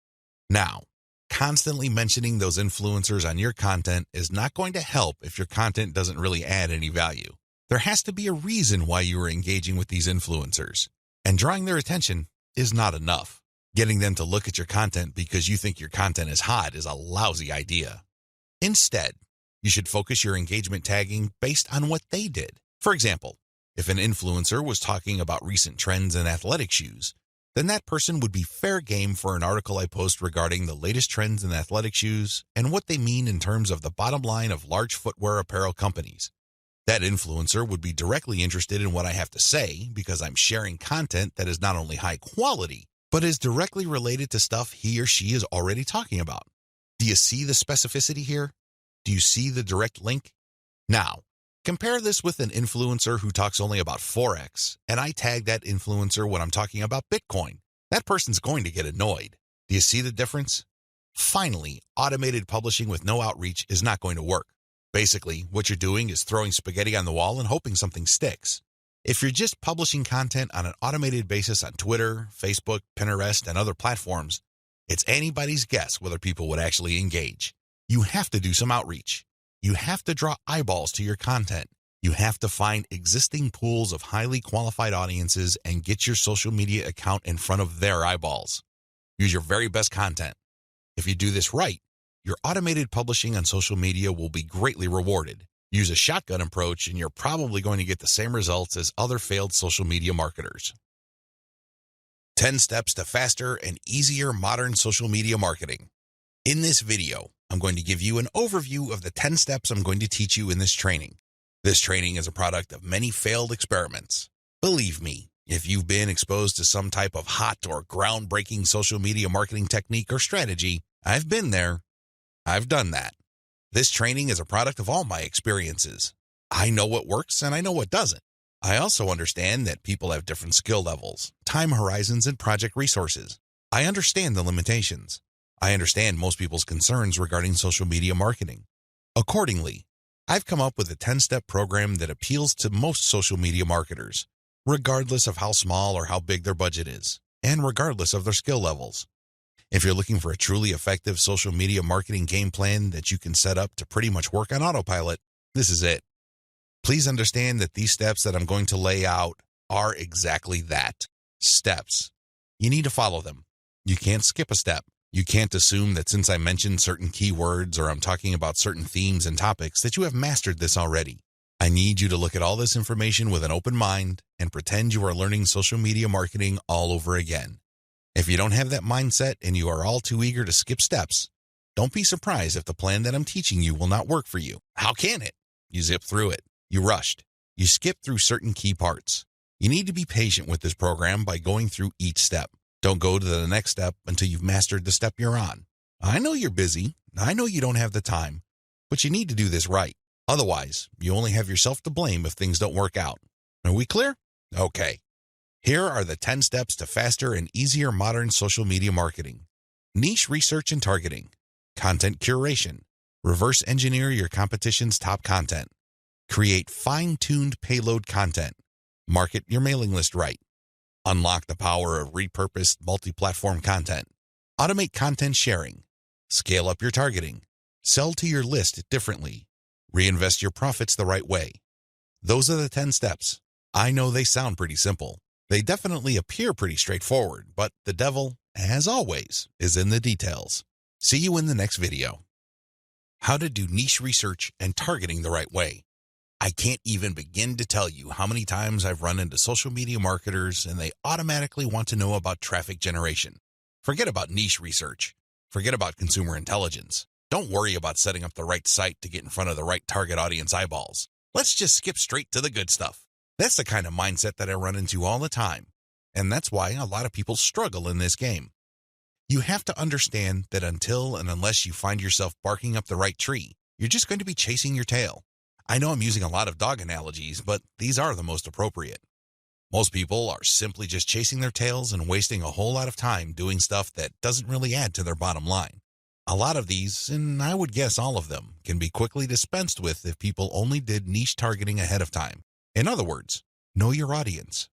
Now, constantly mentioning those influencers on your content is not going to help if your content doesn't really add any value. There has to be a reason why you are engaging with these influencers, and drawing their attention is not enough. Getting them to look at your content because you think your content is hot is a lousy idea. Instead, you should focus your engagement tagging based on what they did. For example, if an influencer was talking about recent trends in athletic shoes, then that person would be fair game for an article I post regarding the latest trends in athletic shoes and what they mean in terms of the bottom line of large footwear apparel companies. That influencer would be directly interested in what I have to say because I'm sharing content that is not only high quality, but is directly related to stuff he or she is already talking about. Do you see the specificity here? Do you see the direct link? Now, compare this with an influencer who talks only about Forex, and I tag that influencer when I'm talking about Bitcoin. That person's going to get annoyed. Do you see the difference? Finally, automated publishing with no outreach is not going to work. Basically, what you're doing is throwing spaghetti on the wall and hoping something sticks. If you're just publishing content on an automated basis on Twitter, Facebook, Pinterest, and other platforms, it's anybody's guess whether people would actually engage. You have to do some outreach. You have to draw eyeballs to your content. You have to find existing pools of highly qualified audiences and get your social media account in front of their eyeballs. Use your very best content. If you do this right, your automated publishing on social media will be greatly rewarded. Use a shotgun approach and you're probably going to get the same results as other failed social media marketers. 10 steps to faster and easier modern social media marketing. In this video, I'm going to give you an overview of the 10 steps I'm going to teach you in this training. This training is a product of many failed experiments. Believe me, if you've been exposed to some type of hot or groundbreaking social media marketing technique or strategy, I've been there. I've done that. This training is a product of all my experiences. I know what works and I know what doesn't. I also understand that people have different skill levels, time horizons, and project resources. I understand the limitations. I understand most people's concerns regarding social media marketing. Accordingly, I've come up with a 10-step program that appeals to most social media marketers, regardless of how small or how big their budget is, and regardless of their skill levels. If you're looking for a truly effective social media marketing game plan that you can set up to pretty much work on autopilot, this is it. Please understand that these steps that I'm going to lay out are exactly that, steps. You need to follow them. You can't skip a step. You can't assume that since I mentioned certain keywords or I'm talking about certain themes and topics that you have mastered this already. I need you to look at all this information with an open mind and pretend you are learning social media marketing all over again. If you don't have that mindset and you are all too eager to skip steps, don't be surprised if the plan that I'm teaching you will not work for you. How can it? You zip through it. You rushed. You skipped through certain key parts. You need to be patient with this program by going through each step. Don't go to the next step until you've mastered the step you're on. I know you're busy. I know you don't have the time, but you need to do this right. Otherwise, you only have yourself to blame if things don't work out. Are we clear? Okay. Here are the 10 steps to faster and easier modern social media marketing. Niche research and targeting. Content curation. Reverse engineer your competition's top content. Create fine-tuned payload content. Market your mailing list right. Unlock the power of repurposed multi-platform content. Automate content sharing. Scale up your targeting. Sell to your list differently. Reinvest your profits the right way. Those are the 10 steps. I know they sound pretty simple. They definitely appear pretty straightforward, but the devil, as always, is in the details. See you in the next video. How to do niche research and targeting the right way. I can't even begin to tell you how many times I've run into social media marketers and they automatically want to know about traffic generation. Forget about niche research. Forget about consumer intelligence. Don't worry about setting up the right site to get in front of the right target audience eyeballs. Let's just skip straight to the good stuff. That's the kind of mindset that I run into all the time. And that's why a lot of people struggle in this game. You have to understand that until and unless you find yourself barking up the right tree, you're just going to be chasing your tail. I know I'm using a lot of dog analogies, but these are the most appropriate. Most people are simply just chasing their tails and wasting a whole lot of time doing stuff that doesn't really add to their bottom line. A lot of these, and I would guess all of them, can be quickly dispensed with if people only did niche targeting ahead of time. In other words, know your audience.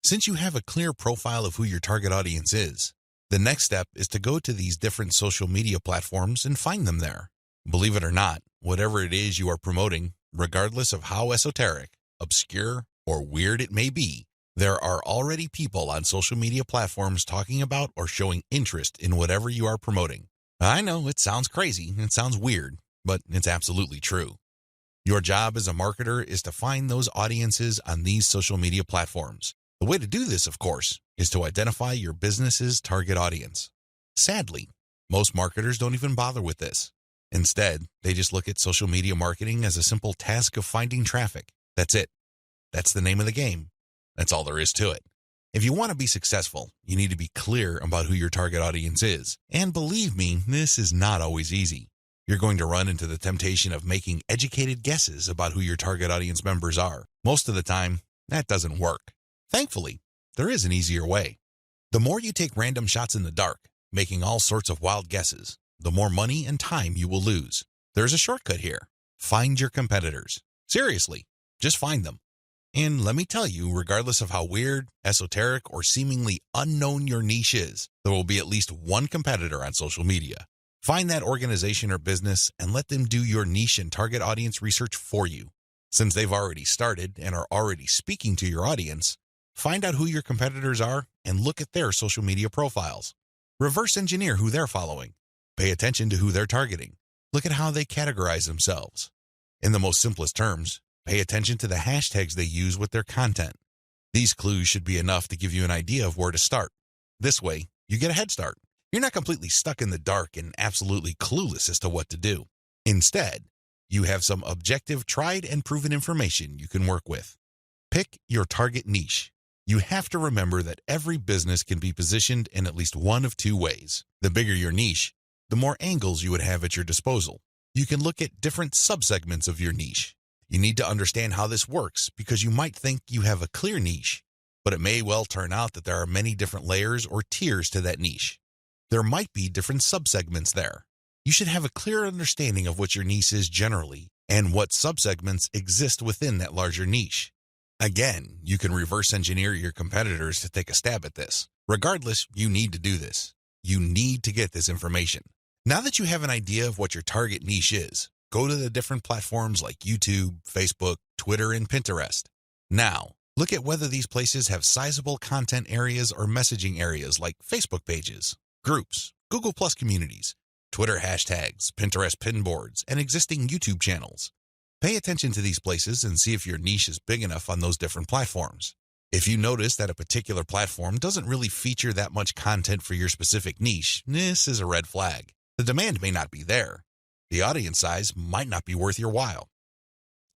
Since you have a clear profile of who your target audience is, the next step is to go to these different social media platforms and find them there. Believe it or not, whatever it is you are promoting, regardless of how esoteric, obscure, or weird it may be, there are already people on social media platforms talking about or showing interest in whatever you are promoting. I know it sounds crazy, it sounds weird, but it's absolutely true. Your job as a marketer is to find those audiences on these social media platforms. The way to do this, of course, is to identify your business's target audience. Sadly, most marketers don't even bother with this. Instead, they just look at social media marketing as a simple task of finding traffic. That's it. That's the name of the game. That's all there is to it. If you want to be successful, you need to be clear about who your target audience is. And believe me, this is not always easy. You're going to run into the temptation of making educated guesses about who your target audience members are. Most of the time, that doesn't work. Thankfully, there is an easier way. The more you take random shots in the dark, making all sorts of wild guesses, the more money and time you will lose. There's a shortcut here. Find your competitors. Seriously, just find them. And let me tell you, regardless of how weird, esoteric, or seemingly unknown your niche is, there will be at least one competitor on social media. Find that organization or business and let them do your niche and target audience research for you. Since they've already started and are already speaking to your audience, find out who your competitors are and look at their social media profiles. Reverse engineer who they're following. Pay attention to who they're targeting. Look at how they categorize themselves. In the most simplest terms, pay attention to the hashtags they use with their content. These clues should be enough to give you an idea of where to start. This way, you get a head start. You're not completely stuck in the dark and absolutely clueless as to what to do. Instead, you have some objective, tried and proven information you can work with. Pick your target niche. You have to remember that every business can be positioned in at least one of two ways. The bigger your niche, the more angles you would have at your disposal. You can look at different subsegments of your niche. You need to understand how this works because you might think you have a clear niche, but it may well turn out that there are many different layers or tiers to that niche. There might be different subsegments there. You should have a clear understanding of what your niche is generally and what subsegments exist within that larger niche. Again, you can reverse engineer your competitors to take a stab at this. Regardless, you need to do this. You need to get this information. Now that you have an idea of what your target niche is, go to the different platforms like YouTube, Facebook, Twitter, and Pinterest. Now, look at whether these places have sizable content areas or messaging areas like Facebook pages, groups, Google Plus communities, Twitter hashtags, Pinterest pinboards, and existing YouTube channels. Pay attention to these places and see if your niche is big enough on those different platforms. If you notice that a particular platform doesn't really feature that much content for your specific niche, this is a red flag. The demand may not be there. The audience size might not be worth your while.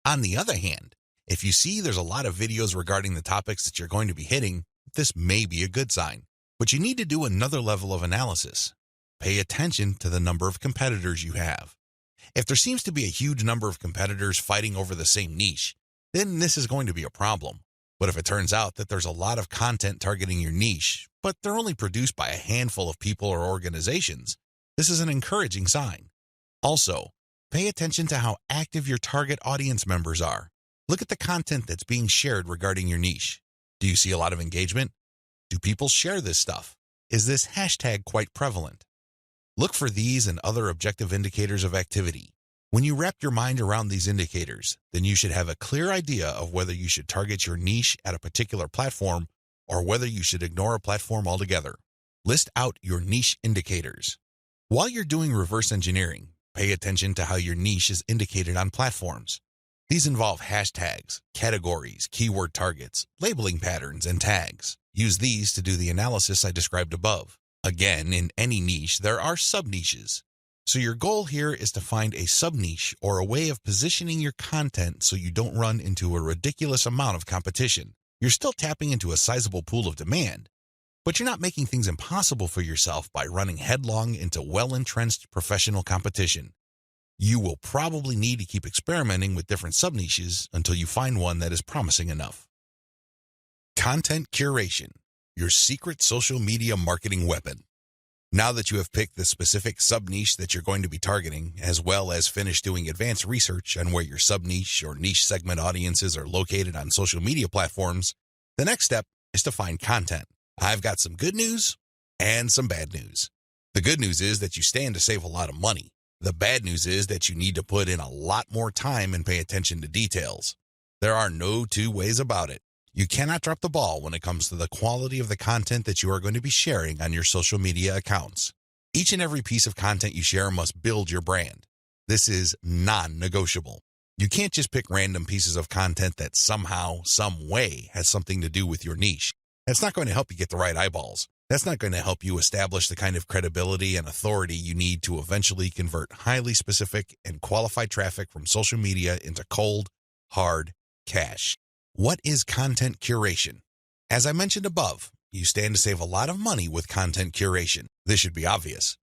On the other hand, if you see there's a lot of videos regarding the topics that you're going to be hitting, this may be a good sign. But you need to do another level of analysis. Pay attention to the number of competitors you have. If there seems to be a huge number of competitors fighting over the same niche, then this is going to be a problem. But if it turns out that there's a lot of content targeting your niche, but they're only produced by a handful of people or organizations, this is an encouraging sign. Also, pay attention to how active your target audience members are. Look at the content that's being shared regarding your niche. Do you see a lot of engagement? Do people share this stuff? Is this hashtag quite prevalent? Look for these and other objective indicators of activity. When you wrap your mind around these indicators, then you should have a clear idea of whether you should target your niche at a particular platform or whether you should ignore a platform altogether. List out your niche indicators. While you're doing reverse engineering, pay attention to how your niche is indicated on platforms. These involve hashtags, categories, keyword targets, labeling patterns, and tags. Use these to do the analysis I described above. Again, in any niche, there are sub-niches. So your goal here is to find a sub-niche or a way of positioning your content so you don't run into a ridiculous amount of competition. You're still tapping into a sizable pool of demand, but you're not making things impossible for yourself by running headlong into well-entrenched professional competition. You will probably need to keep experimenting with different sub-niches until you find one that is promising enough. Content curation, your secret social media marketing weapon. Now that you have picked the specific sub-niche that you're going to be targeting, as well as finished doing advanced research on where your sub-niche or niche segment audiences are located on social media platforms, the next step is to find content. I've got some good news and some bad news. The good news is that you stand to save a lot of money. The bad news is that you need to put in a lot more time and pay attention to details. There are no two ways about it. You cannot drop the ball when it comes to the quality of the content that you are going to be sharing on your social media accounts. Each and every piece of content you share must build your brand. This is non-negotiable. You can't just pick random pieces of content that somehow, some way has something to do with your niche. That's not going to help you get the right eyeballs. That's not going to help you establish the kind of credibility and authority you need to eventually convert highly specific and qualified traffic from social media into cold, hard cash. What is content curation? As I mentioned above, you stand to save a lot of money with content curation. This should be obvious.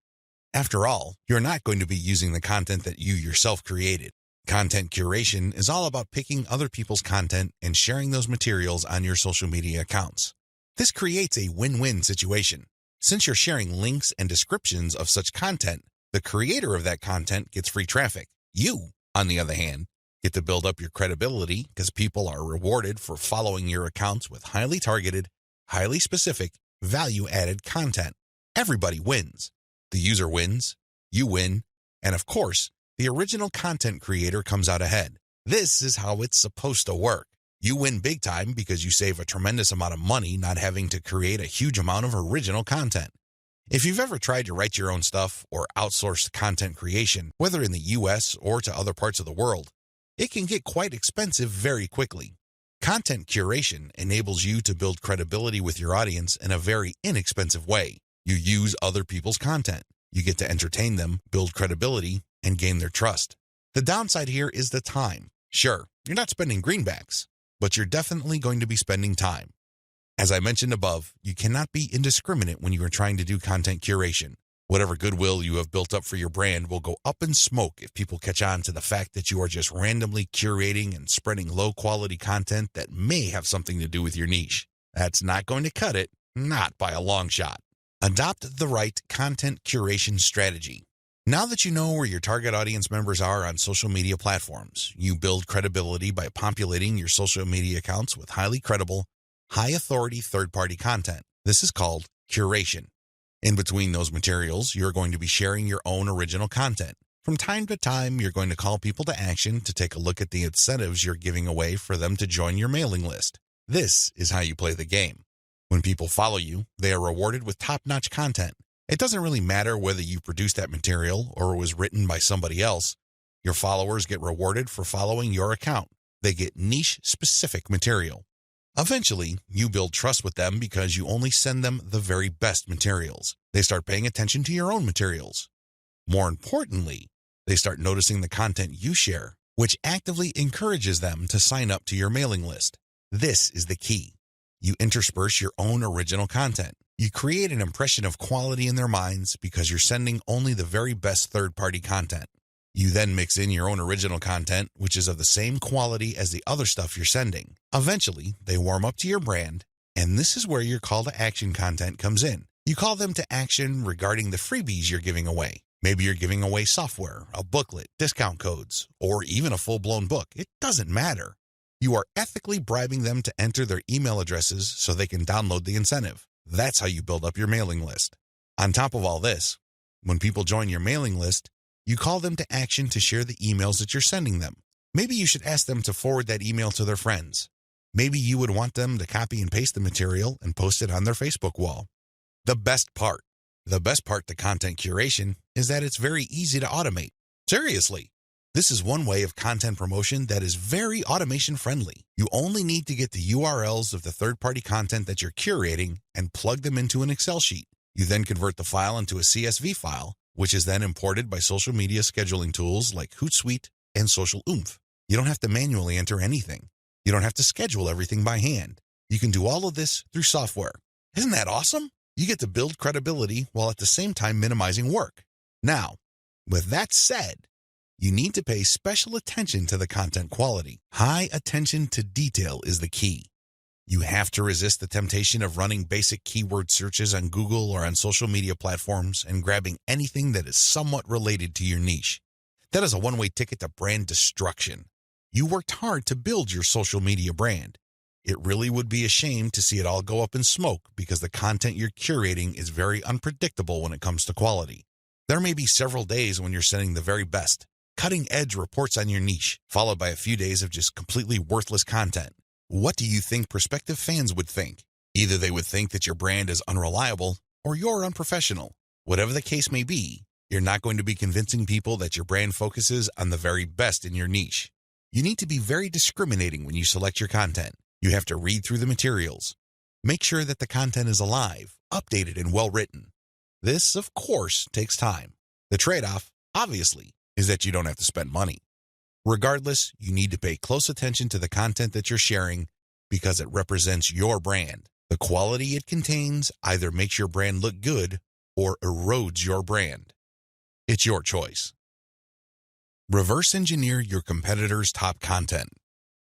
After all, you're not going to be using the content that you yourself created. Content curation is all about picking other people's content and sharing those materials on your social media accounts. This creates a win-win situation. Since you're sharing links and descriptions of such content, the creator of that content gets free traffic. You, on the other hand, get to build up your credibility because people are rewarded for following your accounts with highly targeted, highly specific, value-added content. Everybody wins. The user wins, you win, and of course, the original content creator comes out ahead. This is how it's supposed to work. You win big time because you save a tremendous amount of money not having to create a huge amount of original content. If you've ever tried to write your own stuff or outsourced content creation, whether in the US or to other parts of the world, it can get quite expensive very quickly. Content curation enables you to build credibility with your audience in a very inexpensive way. You use other people's content. You get to entertain them, build credibility, and gain their trust. The downside here is the time. Sure, you're not spending greenbacks, but you're definitely going to be spending time. As I mentioned above, you cannot be indiscriminate when you are trying to do content curation. Whatever goodwill you have built up for your brand will go up in smoke if people catch on to the fact that you are just randomly curating and spreading low-quality content that may have something to do with your niche. That's not going to cut it, not by a long shot. Adopt the right content curation strategy. Now that you know where your target audience members are on social media platforms, you build credibility by populating your social media accounts with highly credible, high-authority third-party content. This is called curation. In between those materials, you're going to be sharing your own original content. From time to time, you're going to call people to action to take a look at the incentives you're giving away for them to join your mailing list. This is how you play the game. When people follow you, they are rewarded with top-notch content. It doesn't really matter whether you produced that material or it was written by somebody else. Your followers get rewarded for following your account. They get niche-specific material. Eventually, you build trust with them because you only send them the very best materials. They start paying attention to your own materials. More importantly, they start noticing the content you share, which actively encourages them to sign up to your mailing list. This is the key. You intersperse your own original content. You create an impression of quality in their minds because you're sending only the very best third-party content. You then mix in your own original content, which is of the same quality as the other stuff you're sending. Eventually, they warm up to your brand, and this is where your call to action content comes in. You call them to action regarding the freebies you're giving away. Maybe you're giving away software, a booklet, discount codes, or even a full-blown book. It doesn't matter. You are ethically bribing them to enter their email addresses so they can download the incentive. That's how you build up your mailing list. On top of all this, when people join your mailing list, you call them to action to share the emails that you're sending them. Maybe you should ask them to forward that email to their friends. Maybe you would want them to copy and paste the material and post it on their Facebook wall. The best part to content curation is that it's very easy to automate. Seriously. This is one way of content promotion that is very automation friendly. You only need to get the URLs of the third-party content that you're curating and plug them into an Excel sheet. You then convert the file into a CSV file, which is then imported by social media scheduling tools like Hootsuite and Social Oomph. You don't have to manually enter anything. You don't have to schedule everything by hand. You can do all of this through software. Isn't that awesome? You get to build credibility while at the same time minimizing work. Now, with that said, you need to pay special attention to the content quality. High attention to detail is the key. You have to resist the temptation of running basic keyword searches on Google or on social media platforms and grabbing anything that is somewhat related to your niche. That is a one-way ticket to brand destruction. You worked hard to build your social media brand. It really would be a shame to see it all go up in smoke because the content you're curating is very unpredictable when it comes to quality. There may be several days when you're sending the very best, cutting-edge reports on your niche, followed by a few days of just completely worthless content. What do you think prospective fans would think? Either they would think that your brand is unreliable or you're unprofessional. Whatever the case may be, you're not going to be convincing people that your brand focuses on the very best in your niche. You need to be very discriminating when you select your content. You have to read through the materials. Make sure that the content is alive, updated, and well-written. This, of course, takes time. The trade-off, obviously, is that you don't have to spend money. Regardless, you need to pay close attention to the content that you're sharing because it represents your brand. The quality it contains either makes your brand look good or erodes your brand. It's your choice. Reverse engineer your competitors' top content.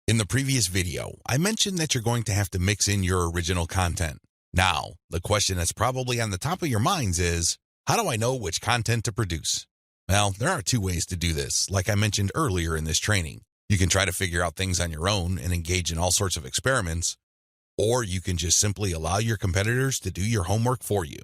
In the previous video, I mentioned that you're going to have to mix in your original content. Now, the question that's probably on the top of your minds is, how do I know which content to produce? Well, there are two ways to do this, like I mentioned earlier in this training. You can try to figure out things on your own and engage in all sorts of experiments, or you can just simply allow your competitors to do your homework for you.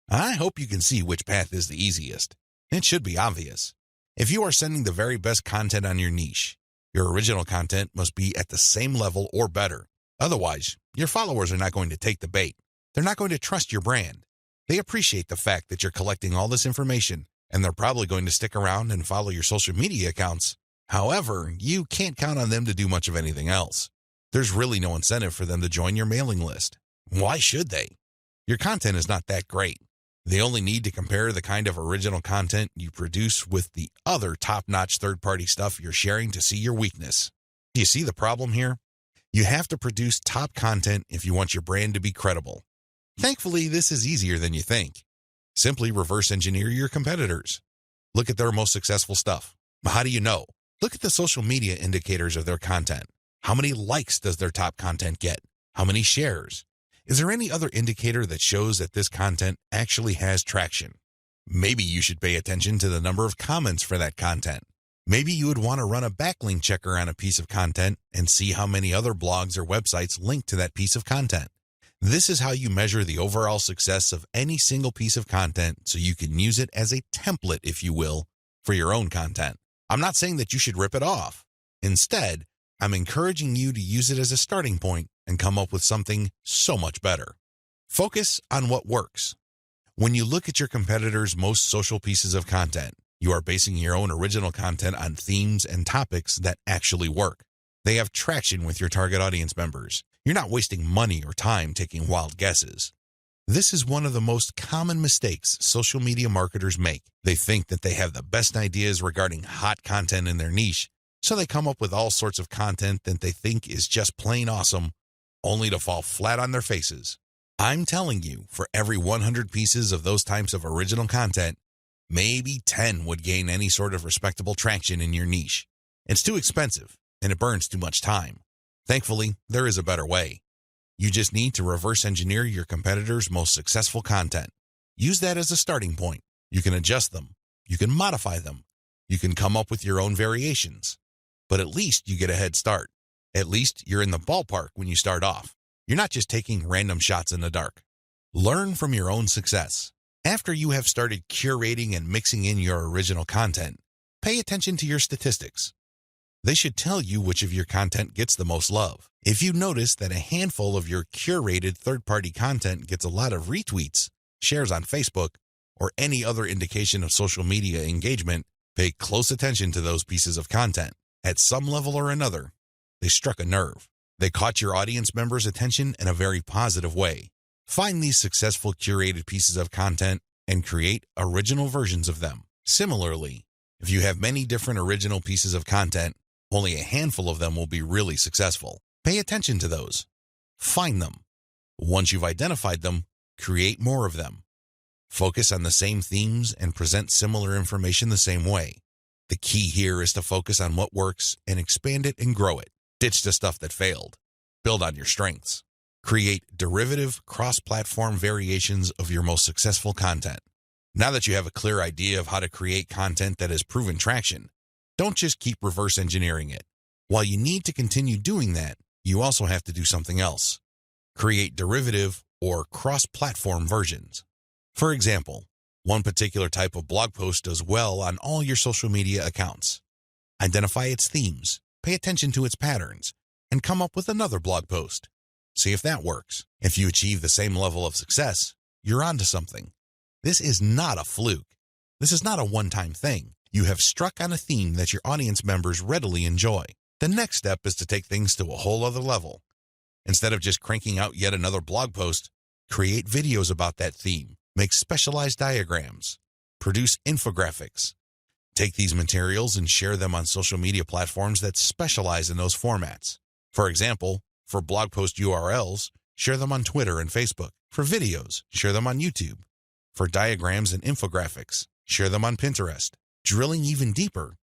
I hope you can see which path is the easiest. It should be obvious. If you are sending the very best content on your niche, your original content must be at the same level or better. Otherwise, your followers are not going to take the bait. They're not going to trust your brand. They appreciate the fact that you're collecting all this information, and they're probably going to stick around and follow your social media accounts. However, you can't count on them to do much of anything else. There's really no incentive for them to join your mailing list. Why should they? Your content is not that great. They only need to compare the kind of original content you produce with the other top-notch third-party stuff you're sharing to see your weakness. Do you see the problem here? You have to produce top content if you want your brand to be credible. Thankfully, this is easier than you think. Simply reverse engineer your competitors. Look at their most successful stuff. How do you know? Look at the social media indicators of their content. How many likes does their top content get? How many shares? Is there any other indicator that shows that this content actually has traction? Maybe you should pay attention to the number of comments for that content. Maybe you would want to run a backlink checker on a piece of content and see how many other blogs or websites link to that piece of content. This is how you measure the overall success of any single piece of content so you can use it as a template, if you will, for your own content. I'm not saying that you should rip it off. Instead, I'm encouraging you to use it as a starting point and come up with something so much better. Focus on what works. When you look at your competitors' most social pieces of content, you are basing your own original content on themes and topics that actually work. They have traction with your target audience members. You're not wasting money or time taking wild guesses. This is one of the most common mistakes social media marketers make. They think that they have the best ideas regarding hot content in their niche, so they come up with all sorts of content that they think is just plain awesome, only to fall flat on their faces. I'm telling you, for every 100 pieces of those types of original content, maybe 10 would gain any sort of respectable traction in your niche. It's too expensive, and it burns too much time. Thankfully, there is a better way. You just need to reverse engineer your competitors' most successful content. Use that as a starting point. You can adjust them. You can modify them. You can come up with your own variations. But at least you get a head start. At least you're in the ballpark when you start off. You're not just taking random shots in the dark. Learn from your own success. After you have started curating and mixing in your original content, pay attention to your statistics. They should tell you which of your content gets the most love. If you notice that a handful of your curated third-party content gets a lot of retweets, shares on Facebook, or any other indication of social media engagement, pay close attention to those pieces of content. At some level or another, they struck a nerve. They caught your audience members' attention in a very positive way. Find these successful curated pieces of content and create original versions of them. Similarly, if you have many different original pieces of content, only a handful of them will be really successful. Pay attention to those. Find them. Once you've identified them, create more of them. Focus on the same themes and present similar information the same way. The key here is to focus on what works and expand it and grow it. Ditch the stuff that failed. Build on your strengths. Create derivative, cross-platform variations of your most successful content. Now that you have a clear idea of how to create content that has proven traction, don't just keep reverse engineering it. While you need to continue doing that, you also have to do something else. Create derivative or cross-platform versions. For example, one particular type of blog post does well on all your social media accounts. Identify its themes, pay attention to its patterns, and come up with another blog post. See if that works. If you achieve the same level of success, you're onto something. This is not a fluke. This is not a one-time thing. You have struck on a theme that your audience members readily enjoy. The next step is to take things to a whole other level. Instead of just cranking out yet another blog post, create videos about that theme, make specialized diagrams, produce infographics. Take these materials and share them on social media platforms that specialize in those formats. For example, for blog post URLs, share them on Twitter and Facebook. For videos, share them on YouTube. For diagrams and infographics, share them on Pinterest. Drilling even deeper,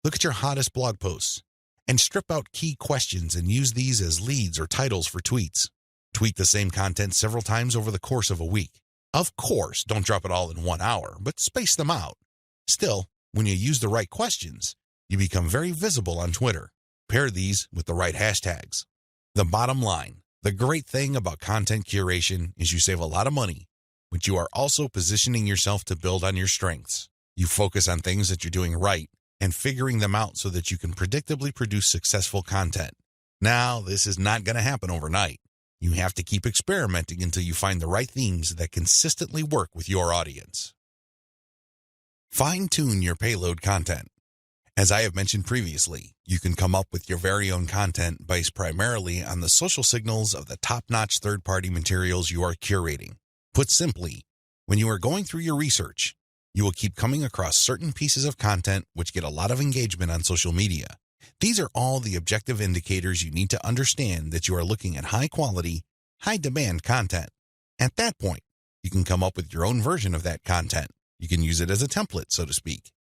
look at your hottest blog posts and strip out key questions and use these as leads or titles for tweets. Tweet the same content several times over the course of a week. Of course, don't drop it all in 1 hour, but space them out. Still, when you use the right questions, you become very visible on Twitter. Pair these with the right hashtags. The bottom line, the great thing about content curation is you save a lot of money, but you are also positioning yourself to build on your strengths. You focus on things that you're doing right and figuring them out so that you can predictably produce successful content. Now, this is not going to happen overnight. You have to keep experimenting until you find the right themes that consistently work with your audience. Fine-tune your payload content. As I have mentioned previously, you can come up with your very own content based primarily on the social signals of the top-notch third-party materials you are curating. Put simply, when you are going through your research, you will keep coming across certain pieces of content which get a lot of engagement on social media. These are all the objective indicators you need to understand that you are looking at high-quality, high-demand content. At that point, you can come up with your own version of that content. You can use it as a template, so to speak.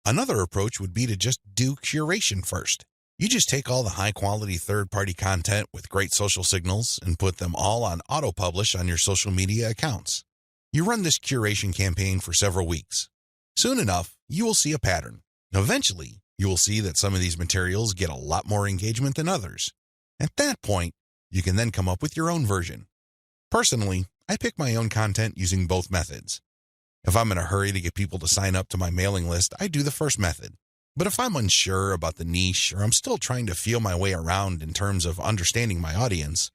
Another approach would be to just do curation first. You just take all the high-quality third-party content with great social signals and put them all on auto-publish on your social media accounts. You run this curation campaign for several weeks. Soon enough, you will see a pattern. Eventually, you will see that some of these materials get a lot more engagement than others. At that point, you can then come up with your own version. Personally, I pick my own content using both methods. If I'm in a hurry to get people to sign up to my mailing list, I do the first method. But if I'm unsure about the niche or I'm still trying to feel my way around in terms of understanding my audience,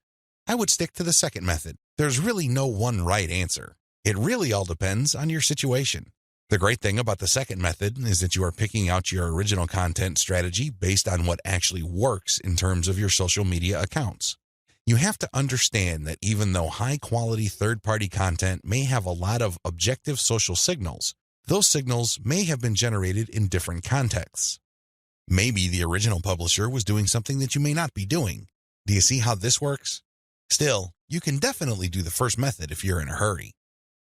I would stick to the second method. There's really no one right answer. It really all depends on your situation. The great thing about the second method is that you are picking out your original content strategy based on what actually works in terms of your social media accounts. You have to understand that even though high-quality third-party content may have a lot of objective social signals, those signals may have been generated in different contexts. Maybe the original publisher was doing something that you may not be doing. Do you see how this works? Still, you can definitely do the first method if you're in a hurry.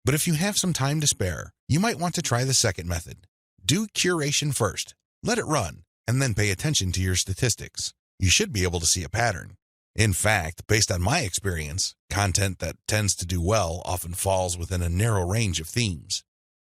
But if you have some time to spare, you might want to try the second method. Do curation first, let it run, and then pay attention to your statistics. You should be able to see a pattern. In fact, based on my experience, content that tends to do well often falls within a narrow range of themes.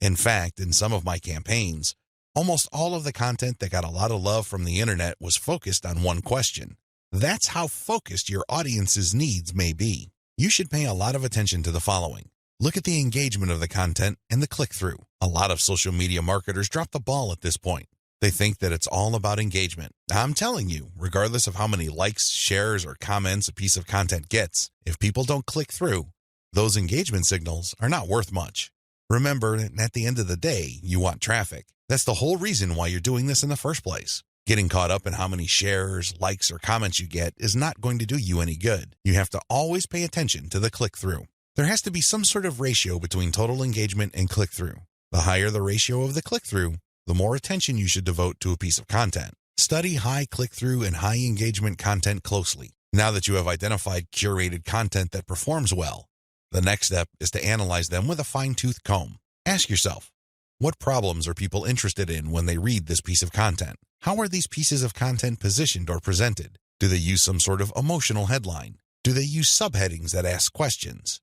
In fact, in some of my campaigns, almost all of the content that got a lot of love from the internet was focused on one question. That's how focused your audience's needs may be. You should pay a lot of attention to the following. Look at the engagement of the content and the click-through. A lot of social media marketers drop the ball at this point. They think that it's all about engagement. I'm telling you, regardless of how many likes, shares, or comments a piece of content gets, if people don't click through, those engagement signals are not worth much. Remember, at the end of the day, you want traffic. That's the whole reason why you're doing this in the first place. Getting caught up in how many shares, likes, or comments you get is not going to do you any good. You have to always pay attention to the click-through. There has to be some sort of ratio between total engagement and click-through. The higher the ratio of the click-through, the more attention you should devote to a piece of content. Study high click-through and high engagement content closely. Now that you have identified curated content that performs well, the next step is to analyze them with a fine-tooth comb. Ask yourself, what problems are people interested in when they read this piece of content? How are these pieces of content positioned or presented? Do they use some sort of emotional headline? Do they use subheadings that ask questions?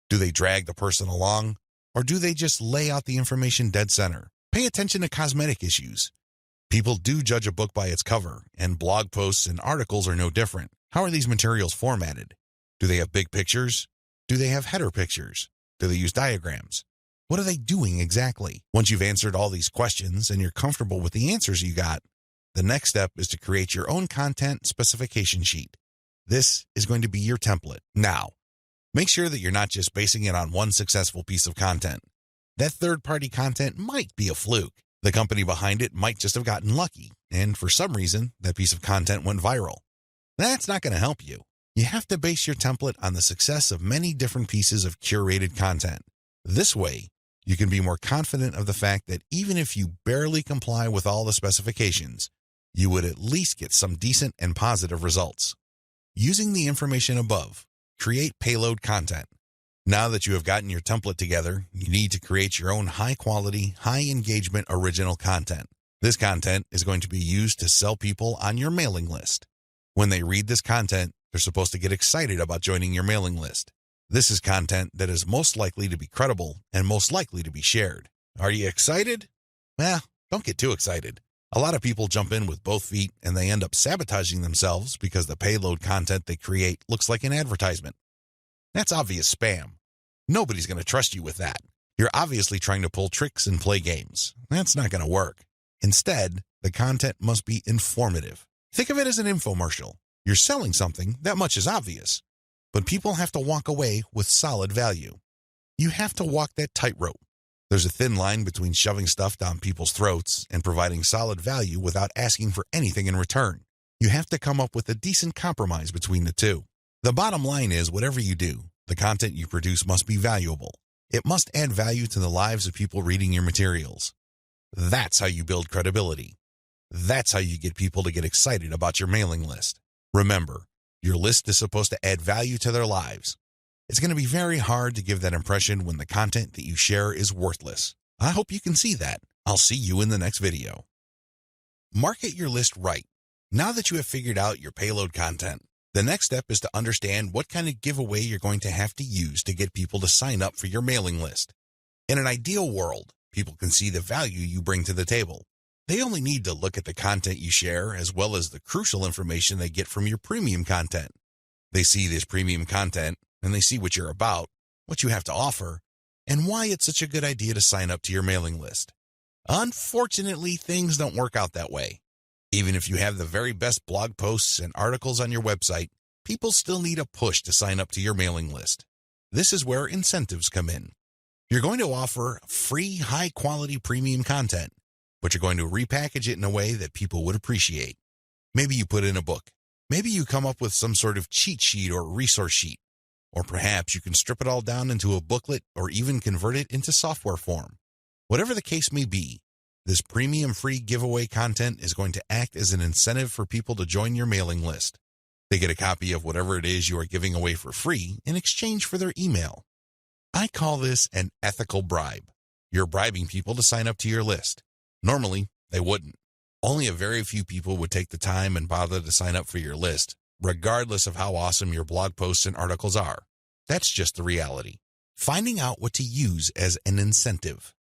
Do they drag the person along? Or do they just lay out the information dead center? Pay attention to cosmetic issues. People do judge a book by its cover, and blog posts and articles are no different. How are these materials formatted? Do they have big pictures? Do they have header pictures? Do they use diagrams? What are they doing exactly? Once you've answered all these questions and you're comfortable with the answers you got, the next step is to create your own content specification sheet. This is going to be your template. Now, make sure that you're not just basing it on one successful piece of content. That third-party content might be a fluke. The company behind it might just have gotten lucky, and for some reason, that piece of content went viral. That's not going to help you. You have to base your template on the success of many different pieces of curated content. This way, you can be more confident of the fact that even if you barely comply with all the specifications, you would at least get some decent and positive results. Using the information above, Create payload content. Now that you have gotten your template together, you need to create your own high-quality, high-engagement original content. This content is going to be used to sell people on your mailing list. When they read this content, they're supposed to get excited about joining your mailing list. This is content that is most likely to be credible and most likely to be shared. Are you excited? Well, don't get too excited. A lot of people jump in with both feet and they end up sabotaging themselves because the payload content they create looks like an advertisement. That's obvious spam. Nobody's going to trust you with that. You're obviously trying to pull tricks and play games. That's not going to work. Instead, the content must be informative. Think of it as an infomercial. You're selling something, that much is obvious. But people have to walk away with solid value. You have to walk that tightrope. There's a thin line between shoving stuff down people's throats and providing solid value without asking for anything in return. You have to come up with a decent compromise between the two. The bottom line is, whatever you do, the content you produce must be valuable. It must add value to the lives of people reading your materials. That's how you build credibility. That's how you get people to get excited about your mailing list. Remember, your list is supposed to add value to their lives. It's going to be very hard to give that impression when the content that you share is worthless. I hope you can see that. I'll see you in the next video. Market your list right. Now that you have figured out your payload content, the next step is to understand what kind of giveaway you're going to have to use to get people to sign up for your mailing list. In an ideal world, people can see the value you bring to the table. They only need to look at the content you share as well as the crucial information they get from your premium content. They see this premium content and they see what you're about, what you have to offer, and why it's such a good idea to sign up to your mailing list. Unfortunately, things don't work out that way. Even if you have the very best blog posts and articles on your website, people still need a push to sign up to your mailing list. This is where incentives come in. You're going to offer free, high-quality premium content, but you're going to repackage it in a way that people would appreciate. Maybe you put in a book. Maybe you come up with some sort of cheat sheet or resource sheet. Or perhaps you can strip it all down into a booklet or even convert it into software form. Whatever the case may be, this premium free giveaway content is going to act as an incentive for people to join your mailing list. They get a copy of whatever it is you are giving away for free in exchange for their email. I call this an ethical bribe. You're bribing people to sign up to your list. Normally, they wouldn't. Only a very few people would take the time and bother to sign up for your list, regardless of how awesome your blog posts and articles are. That's just the reality. Finding out what to use as an incentive.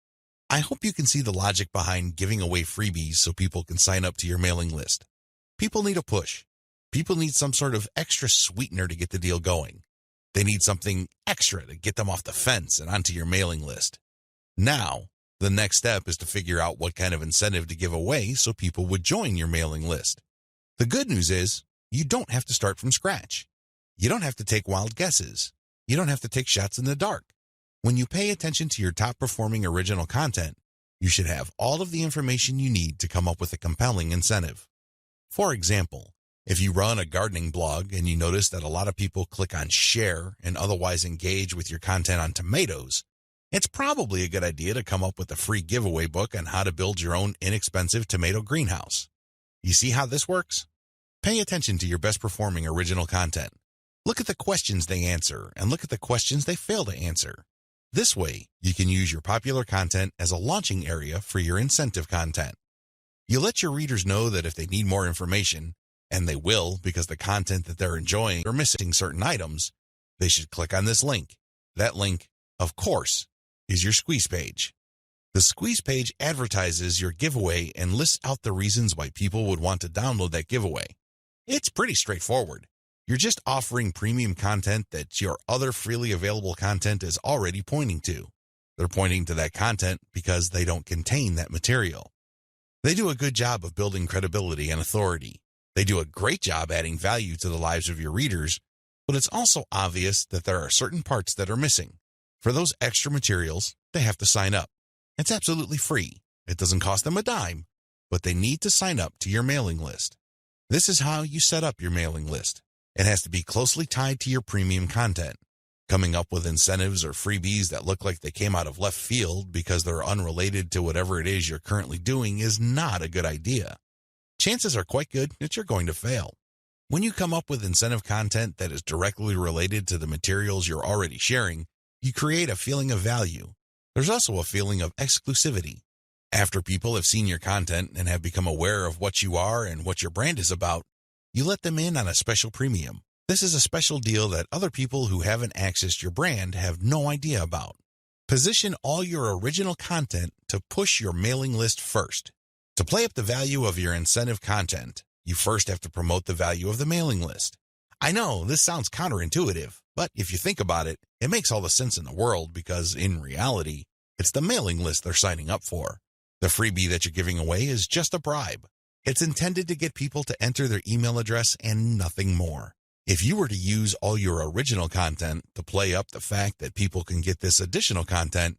I hope you can see the logic behind giving away freebies so people can sign up to your mailing list. People need a push. People need some sort of extra sweetener to get the deal going. They need something extra to get them off the fence and onto your mailing list. Now, the next step is to figure out what kind of incentive to give away so people would join your mailing list. The good news is, you don't have to start from scratch. You don't have to take wild guesses. You don't have to take shots in the dark. When you pay attention to your top-performing original content, you should have all of the information you need to come up with a compelling incentive. For example, if you run a gardening blog and you notice that a lot of people click on share and otherwise engage with your content on tomatoes, it's probably a good idea to come up with a free giveaway book on how to build your own inexpensive tomato greenhouse. You see how this works? Pay attention to your best-performing original content. Look at the questions they answer and look at the questions they fail to answer. This way, you can use your popular content as a launching area for your incentive content. You let your readers know that if they need more information, and they will because the content that they're enjoying are missing certain items, they should click on this link. That link, of course, is your squeeze page. The squeeze page advertises your giveaway and lists out the reasons why people would want to download that giveaway. It's pretty straightforward. You're just offering premium content that your other freely available content is already pointing to. They're pointing to that content because they don't contain that material. They do a good job of building credibility and authority. They do a great job adding value to the lives of your readers, but it's also obvious that there are certain parts that are missing. For those extra materials, they have to sign up. It's absolutely free. It doesn't cost them a dime, but they need to sign up to your mailing list. This is how you set up your mailing list. It has to be closely tied to your premium content. Coming up with incentives or freebies that look like they came out of left field because they're unrelated to whatever it is you're currently doing is not a good idea. Chances are quite good that you're going to fail. When you come up with incentive content that is directly related to the materials you're already sharing, you create a feeling of value. There's also a feeling of exclusivity. After people have seen your content and have become aware of what you are and what your brand is about, you let them in on a special premium. This is a special deal that other people who haven't accessed your brand have no idea about. Position all your original content to push your mailing list first. To play up the value of your incentive content, you first have to promote the value of the mailing list. I know this sounds counterintuitive, but if you think about it, it makes all the sense in the world because, in reality, it's the mailing list they're signing up for. The freebie that you're giving away is just a bribe. It's intended to get people to enter their email address and nothing more. If you were to use all your original content to play up the fact that people can get this additional content,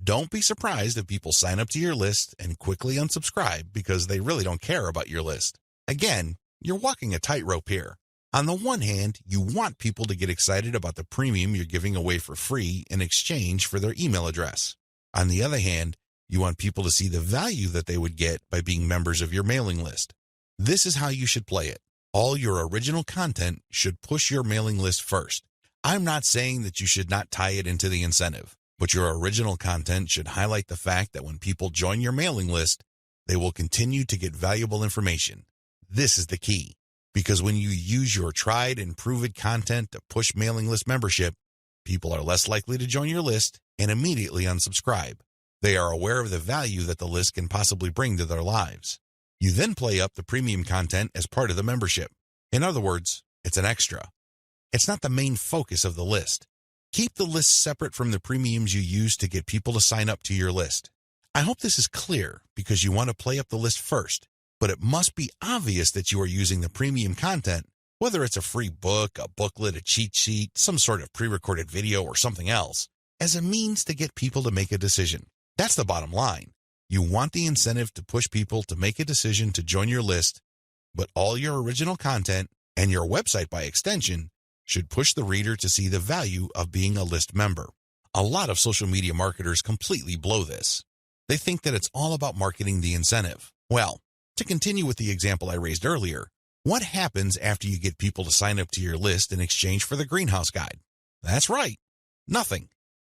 don't be surprised if people sign up to your list and quickly unsubscribe because they really don't care about your list. Again, you're walking a tightrope here. On the one hand, you want people to get excited about the premium you're giving away for free in exchange for their email address. On the other hand, you want people to see the value that they would get by being members of your mailing list. This is how you should play it. All your original content should push your mailing list first. I'm not saying that you should not tie it into the incentive, but your original content should highlight the fact that when people join your mailing list, they will continue to get valuable information. This is the key, because when you use your tried and proven content to push mailing list membership, people are less likely to join your list and immediately unsubscribe. They are aware of the value that the list can possibly bring to their lives. You then play up the premium content as part of the membership. In other words, it's an extra. It's not the main focus of the list. Keep the list separate from the premiums you use to get people to sign up to your list. I hope this is clear because you want to play up the list first, but it must be obvious that you are using the premium content, whether it's a free book, a booklet, a cheat sheet, some sort of pre-recorded video, or something else, as a means to get people to make a decision. That's the bottom line. You want the incentive to push people to make a decision to join your list, but all your original content and your website by extension should push the reader to see the value of being a list member. A lot of social media marketers completely blow this. They think that it's all about marketing the incentive. Well, to continue with the example I raised earlier, what happens after you get people to sign up to your list in exchange for the greenhouse guide? That's right, nothing.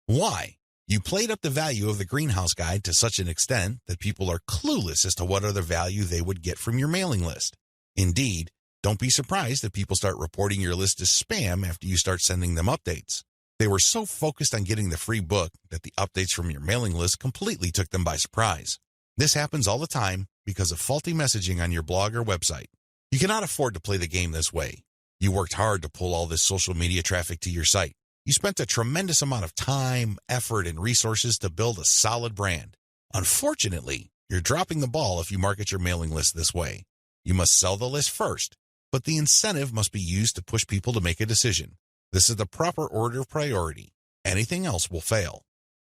Why? You played up the value of the greenhouse guide to such an extent that people are clueless as to what other value they would get from your mailing list. Indeed, don't be surprised if people start reporting your list as spam after you start sending them updates. They were so focused on getting the free book that the updates from your mailing list completely took them by surprise. This happens all the time because of faulty messaging on your blog or website. You cannot afford to play the game this way. You worked hard to pull all this social media traffic to your site. You spent a tremendous amount of time, effort, and resources to build a solid brand. Unfortunately, you're dropping the ball if you market your mailing list this way. You must sell the list first, but the incentive must be used to push people to make a decision. This is the proper order of priority. Anything else will fail.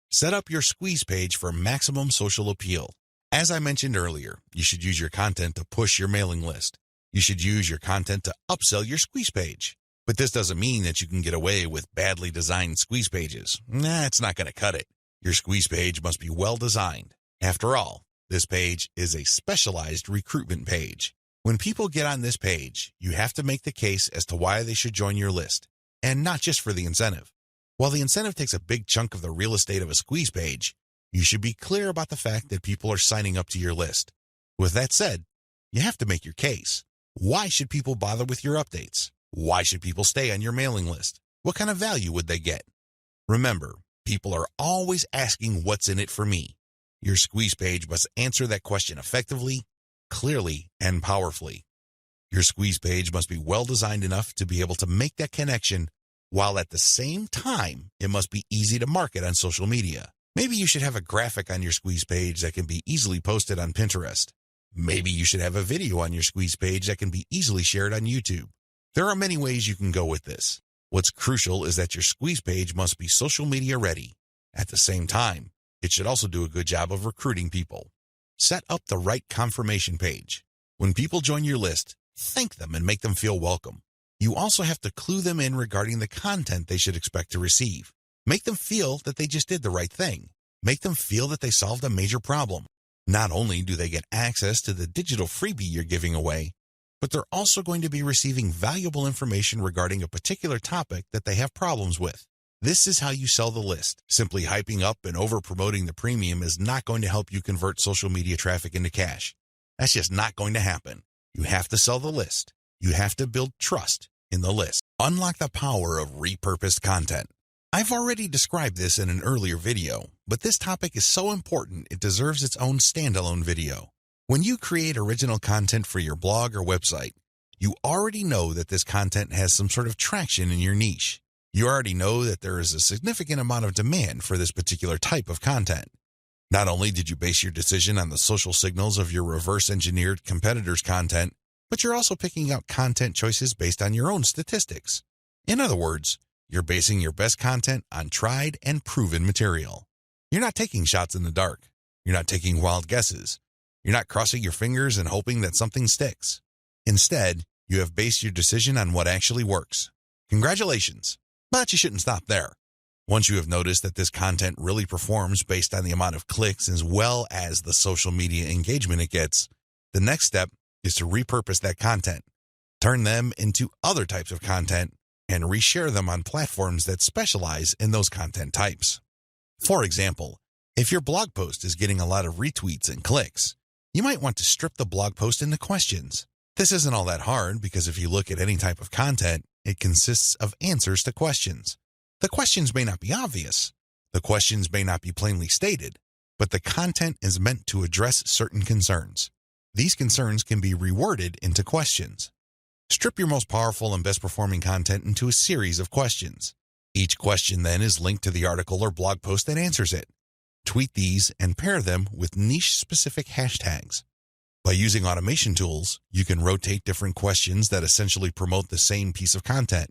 Set up your squeeze page for maximum social appeal. As I mentioned earlier, you should use your content to push your mailing list. You should use your content to upsell your squeeze page. But this doesn't mean that you can get away with badly designed squeeze pages. It's not going to cut it. Your squeeze page must be well designed. After all, this page is a specialized recruitment page. When people get on this page, you have to make the case as to why they should join your list, and not just for the incentive. While the incentive takes a big chunk of the real estate of a squeeze page, you should be clear about the fact that people are signing up to your list. With that said, you have to make your case. Why should people bother with your updates? Why should people stay on your mailing list? What kind of value would they get? Remember, people are always asking what's in it for me. Your squeeze page must answer that question effectively, clearly, and powerfully. Your squeeze page must be well designed enough to be able to make that connection, while at the same time, it must be easy to market on social media. Maybe you should have a graphic on your squeeze page that can be easily posted on Pinterest. Maybe you should have a video on your squeeze page that can be easily shared on YouTube. There are many ways you can go with this. What's crucial is that your squeeze page must be social media ready. At the same time, it should also do a good job of recruiting people. Set up the right confirmation page. When people join your list, thank them and make them feel welcome. You also have to clue them in regarding the content they should expect to receive. Make them feel that they just did the right thing. Make them feel that they solved a major problem. Not only do they get access to the digital freebie you're giving away, but they're also going to be receiving valuable information regarding a particular topic that they have problems with. This is how you sell the list. Simply hyping up and over-promoting the premium is not going to help you convert social media traffic into cash. That's just not going to happen. You have to sell the list. You have to build trust in the list. Unlock the power of repurposed content. I've already described this in an earlier video, but this topic is so important it deserves its own standalone video. When you create original content for your blog or website, you already know that this content has some sort of traction in your niche. You already know that there is a significant amount of demand for this particular type of content. Not only did you base your decision on the social signals of your reverse-engineered competitors' content, but you're also picking out content choices based on your own statistics. In other words, you're basing your best content on tried and proven material. You're not taking shots in the dark. You're not taking wild guesses. You're not crossing your fingers and hoping that something sticks. Instead, you have based your decision on what actually works. Congratulations, but you shouldn't stop there. Once you have noticed that this content really performs based on the amount of clicks as well as the social media engagement it gets, the next step is to repurpose that content, turn them into other types of content, and reshare them on platforms that specialize in those content types. For example, if your blog post is getting a lot of retweets and clicks, you might want to strip the blog post into questions. This isn't all that hard because if you look at any type of content, it consists of answers to questions. The questions may not be obvious. The questions may not be plainly stated, but the content is meant to address certain concerns. These concerns can be reworded into questions. Strip your most powerful and best performing content into a series of questions. Each question then is linked to the article or blog post that answers it. Tweet these and pair them with niche-specific hashtags. By using automation tools, you can rotate different questions that essentially promote the same piece of content.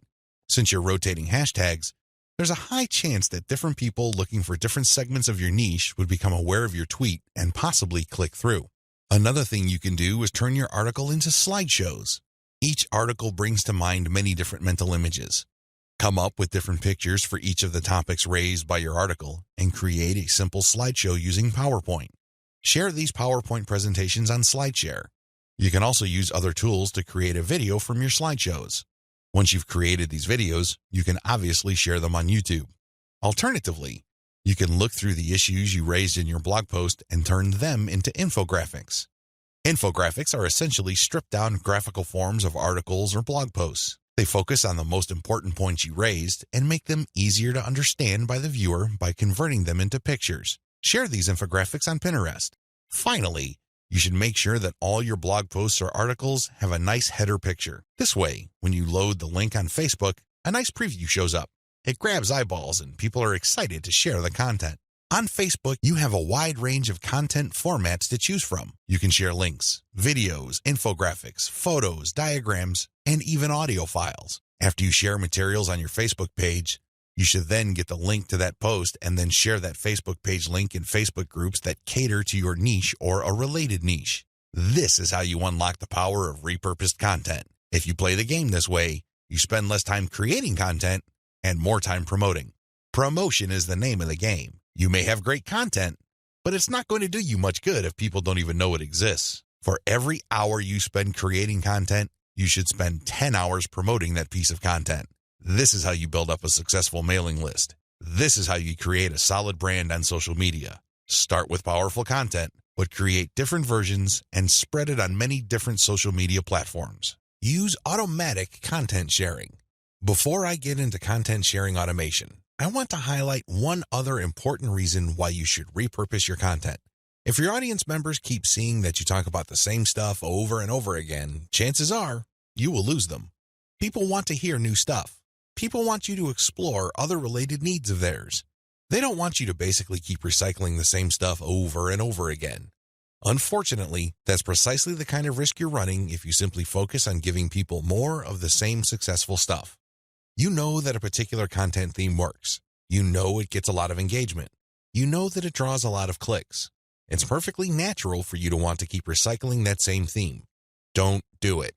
Since you're rotating hashtags, there's a high chance that different people looking for different segments of your niche would become aware of your tweet and possibly click through. Another thing you can do is turn your article into slideshows. Each article brings to mind many different mental images. Come up with different pictures for each of the topics raised by your article and create a simple slideshow using PowerPoint. Share these PowerPoint presentations on SlideShare. You can also use other tools to create a video from your slideshows. Once you've created these videos, you can obviously share them on YouTube. Alternatively, you can look through the issues you raised in your blog post and turn them into infographics. Infographics are essentially stripped-down graphical forms of articles or blog posts. They focus on the most important points you raised and make them easier to understand by the viewer by converting them into pictures. Share these infographics on Pinterest. Finally, you should make sure that all your blog posts or articles have a nice header picture. This way, when you load the link on Facebook, a nice preview shows up. It grabs eyeballs and people are excited to share the content. On Facebook, you have a wide range of content formats to choose from. You can share links, videos, infographics, photos, diagrams, and even audio files. After you share materials on your Facebook page, you should then get the link to that post and then share that Facebook page link in Facebook groups that cater to your niche or a related niche. This is how you unlock the power of repurposed content. If you play the game this way, you spend less time creating content and more time promoting. Promotion is the name of the game. You may have great content, but it's not going to do you much good if people don't even know it exists. For every hour you spend creating content, you should spend 10 hours promoting that piece of content. This is how you build up a successful mailing list. This is how you create a solid brand on social media. Start with powerful content, but create different versions and spread it on many different social media platforms. Use automatic content sharing. Before I get into content sharing automation, I want to highlight one other important reason why you should repurpose your content. If your audience members keep seeing that you talk about the same stuff over and over again, chances are you will lose them. People want to hear new stuff. People want you to explore other related needs of theirs. They don't want you to basically keep recycling the same stuff over and over again. Unfortunately, that's precisely the kind of risk you're running if you simply focus on giving people more of the same successful stuff. You know that a particular content theme works. You know it gets a lot of engagement. You know that it draws a lot of clicks. It's perfectly natural for you to want to keep recycling that same theme. Don't do it.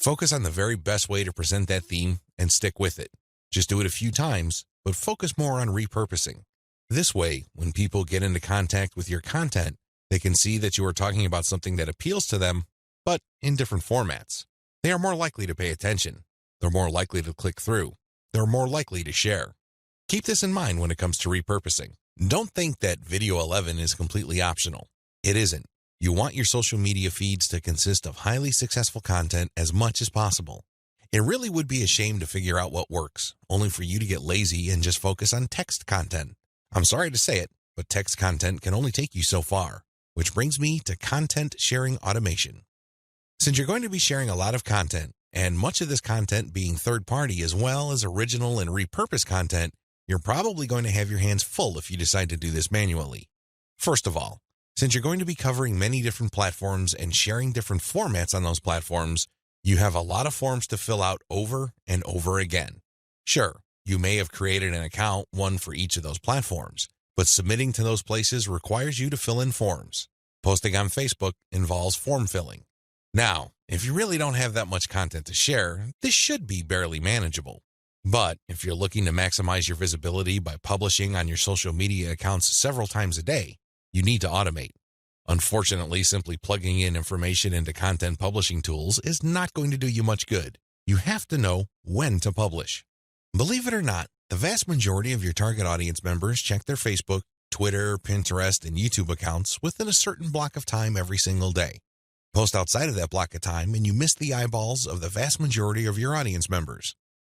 Focus on the very best way to present that theme and stick with it. Just do it a few times, but focus more on repurposing. This way, when people get into contact with your content, they can see that you are talking about something that appeals to them, but in different formats. They are more likely to pay attention. They're more likely to click through. They're more likely to share. Keep this in mind when it comes to repurposing. Don't think that Video 11 is completely optional. It isn't. You want your social media feeds to consist of highly successful content as much as possible. It really would be a shame to figure out what works, only for you to get lazy and just focus on text content. I'm sorry to say it, but text content can only take you so far, which brings me to content sharing automation. Since you're going to be sharing a lot of content, and much of this content being third-party as well as original and repurposed content, you're probably going to have your hands full if you decide to do this manually. First of all, since you're going to be covering many different platforms and sharing different formats on those platforms, you have a lot of forms to fill out over and over again. Sure, you may have created an account, one for each of those platforms, but submitting to those places requires you to fill in forms. Posting on Facebook involves form filling. Now, if you really don't have that much content to share, this should be barely manageable. But if you're looking to maximize your visibility by publishing on your social media accounts several times a day, you need to automate. Unfortunately, simply plugging in information into content publishing tools is not going to do you much good. You have to know when to publish. Believe it or not, the vast majority of your target audience members check their Facebook, Twitter, Pinterest, and YouTube accounts within a certain block of time every single day. Post outside of that block of time and you miss the eyeballs of the vast majority of your audience members.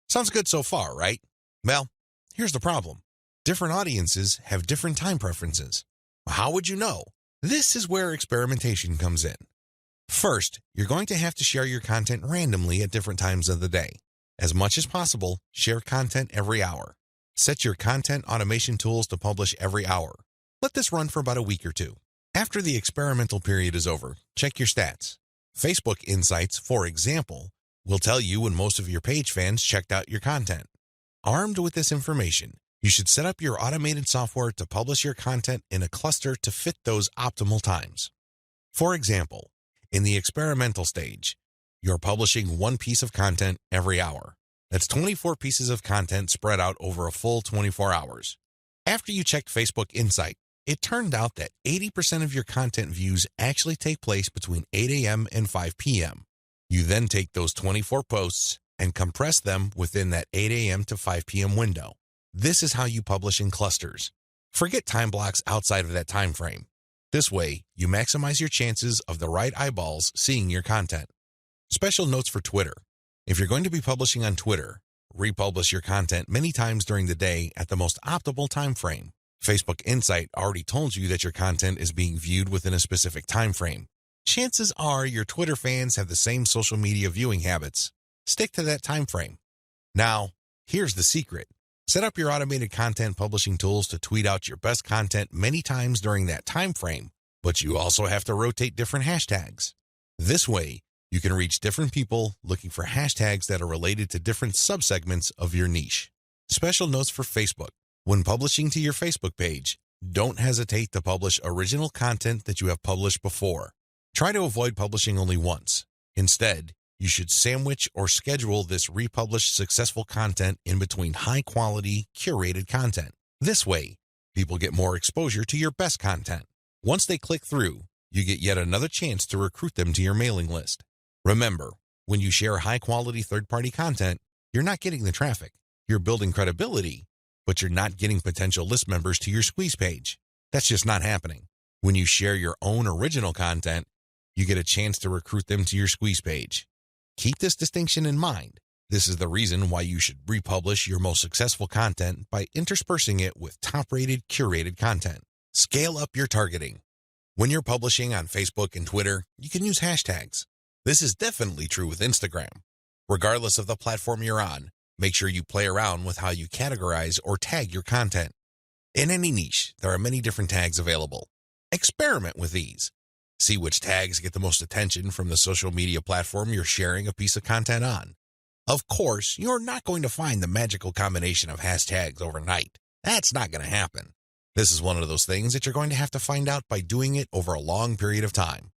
Sounds good so far, right? Well, here's the problem. Different audiences have different time preferences. How would you know? This is where experimentation comes in. First, you're going to have to share your content randomly at different times of the day. As much as possible, share content every hour. Set your content automation tools to publish every hour. Let this run for about a week or two. After the experimental period is over, check your stats. Facebook Insights, for example, will tell you when most of your page fans checked out your content. Armed with this information, you should set up your automated software to publish your content in a cluster to fit those optimal times. For example, in the experimental stage, you're publishing one piece of content every hour. That's 24 pieces of content spread out over a full 24 hours. After you checked Facebook Insight, it turned out that 80% of your content views actually take place between 8 a.m. and 5 p.m. You then take those 24 posts and compress them within that 8 a.m. to 5 p.m. window. This is how you publish in clusters. Forget time blocks outside of that time frame. This way, you maximize your chances of the right eyeballs seeing your content. Special notes for Twitter. If you're going to be publishing on Twitter, republish your content many times during the day at the most optimal time frame. Facebook Insight already told you that your content is being viewed within a specific time frame. Chances are your Twitter fans have the same social media viewing habits. Stick to that time frame. Now, here's the secret. Set up your automated content publishing tools to tweet out your best content many times during that time frame, but you also have to rotate different hashtags. This way, you can reach different people looking for hashtags that are related to different subsegments of your niche. Special notes for Facebook. When publishing to your Facebook page, don't hesitate to publish original content that you have published before. Try to avoid publishing only once. Instead, you should sandwich or schedule this republished successful content in between high-quality, curated content. This way, people get more exposure to your best content. Once they click through, you get yet another chance to recruit them to your mailing list. Remember, when you share high-quality third-party content, you're not getting the traffic. You're building credibility, but you're not getting potential list members to your squeeze page. That's just not happening. When you share your own original content, you get a chance to recruit them to your squeeze page. Keep this distinction in mind. This is the reason why you should republish your most successful content by interspersing it with top-rated, curated content. Scale up your targeting. When you're publishing on Facebook and Twitter, you can use hashtags. This is definitely true with Instagram. Regardless of the platform you're on, make sure you play around with how you categorize or tag your content. In any niche, there are many different tags available. Experiment with these. See which tags get the most attention from the social media platform you're sharing a piece of content on. Of course, you're not going to find the magical combination of hashtags overnight. That's not going to happen. This is one of those things that you're going to have to find out by doing it over a long period of time.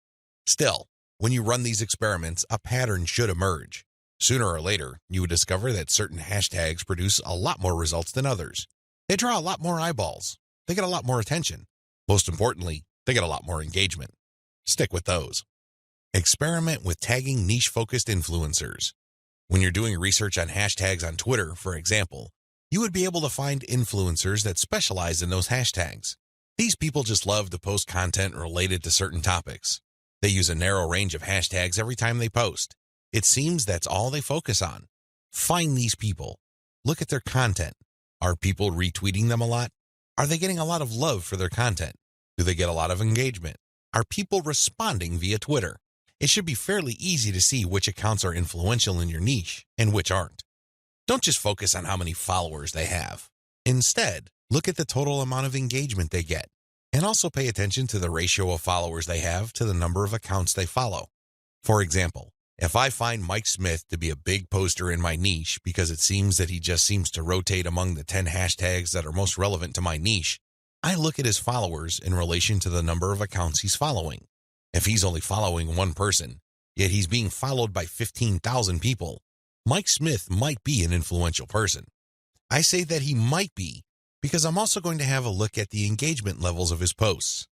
Still, when you run these experiments, a pattern should emerge. Sooner or later, you would discover that certain hashtags produce a lot more results than others. They draw a lot more eyeballs. They get a lot more attention. Most importantly, they get a lot more engagement. Stick with those. Experiment with tagging niche-focused influencers. When you're doing research on hashtags on Twitter, for example, you would be able to find influencers that specialize in those hashtags. These people just love to post content related to certain topics. They use a narrow range of hashtags every time they post. It seems that's all they focus on. Find these people. Look at their content. Are people retweeting them a lot? Are they getting a lot of love for their content? Do they get a lot of engagement? Are people responding via Twitter? It should be fairly easy to see which accounts are influential in your niche and which aren't. Don't just focus on how many followers they have. Instead, look at the total amount of engagement they get, and also pay attention to the ratio of followers they have to the number of accounts they follow. For example, if I find Mike Smith to be a big poster in my niche because it seems that he just seems to rotate among the 10 hashtags that are most relevant to my niche, I look at his followers in relation to the number of accounts he's following. If he's only following one person, yet he's being followed by 15,000 people, Mike Smith might be an influential person. I say that he might be because I'm also going to have a look at the engagement levels of his posts.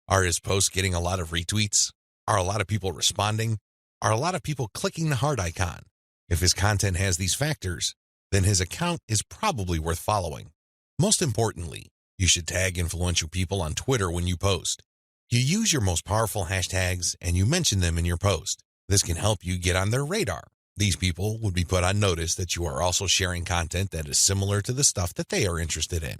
Are his posts getting a lot of retweets? Are a lot of people responding? Are a lot of people clicking the heart icon? If his content has these factors, then his account is probably worth following. Most importantly, you should tag influential people on Twitter when you post. You use your most powerful hashtags and you mention them in your post. This can help you get on their radar. These people would be put on notice that you are also sharing content that is similar to the stuff that they are interested in.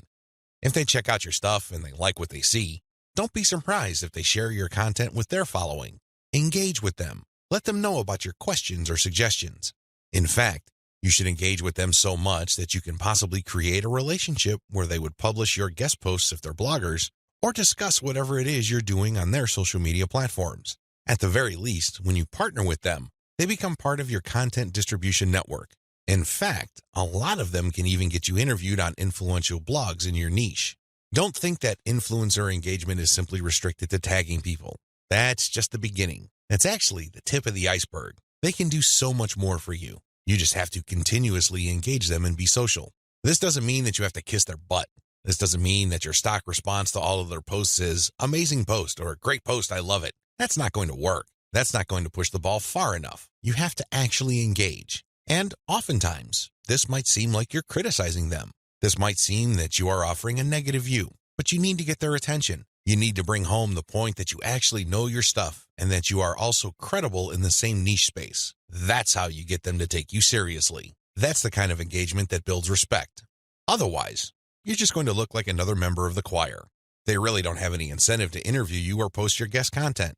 If they check out your stuff and they like what they see, don't be surprised if they share your content with their following. Engage with them. Let them know about your questions or suggestions. In fact, you should engage with them so much that you can possibly create a relationship where they would publish your guest posts if they're bloggers, or discuss whatever it is you're doing on their social media platforms. At the very least, when you partner with them, they become part of your content distribution network. In fact, a lot of them can even get you interviewed on influential blogs in your niche. Don't think that influencer engagement is simply restricted to tagging people. That's just the beginning. That's actually the tip of the iceberg. They can do so much more for you. You just have to continuously engage them and be social. This doesn't mean that you have to kiss their butt. This doesn't mean that your stock response to all of their posts is amazing post or great post, I love it. That's not going to work. That's not going to push the ball far enough. You have to actually engage. And oftentimes, this might seem like you're criticizing them. This might seem that you are offering a negative view, but you need to get their attention. You need to bring home the point that you actually know your stuff and that you are also credible in the same niche space. That's how you get them to take you seriously. That's the kind of engagement that builds respect. Otherwise, you're just going to look like another member of the choir. They really don't have any incentive to interview you or post your guest content.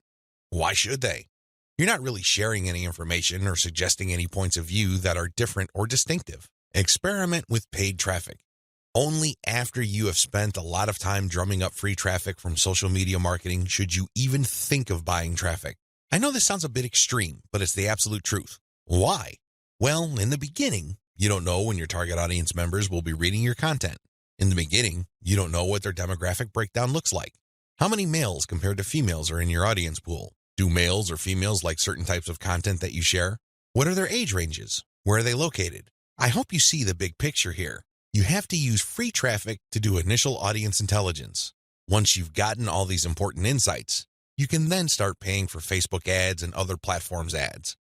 Why should they? You're not really sharing any information or suggesting any points of view that are different or distinctive. Experiment with paid traffic. Only after you have spent a lot of time drumming up free traffic from social media marketing should you even think of buying traffic. I know this sounds a bit extreme, but it's the absolute truth. Why? Well, in the beginning, you don't know when your target audience members will be reading your content. In the beginning, you don't know what their demographic breakdown looks like. How many males compared to females are in your audience pool? Do males or females like certain types of content that you share? What are their age ranges? Where are they located? I hope you see the big picture here. You have to use free traffic to do initial audience intelligence. Once you've gotten all these important insights, you can then start paying for Facebook ads and other platforms' ads.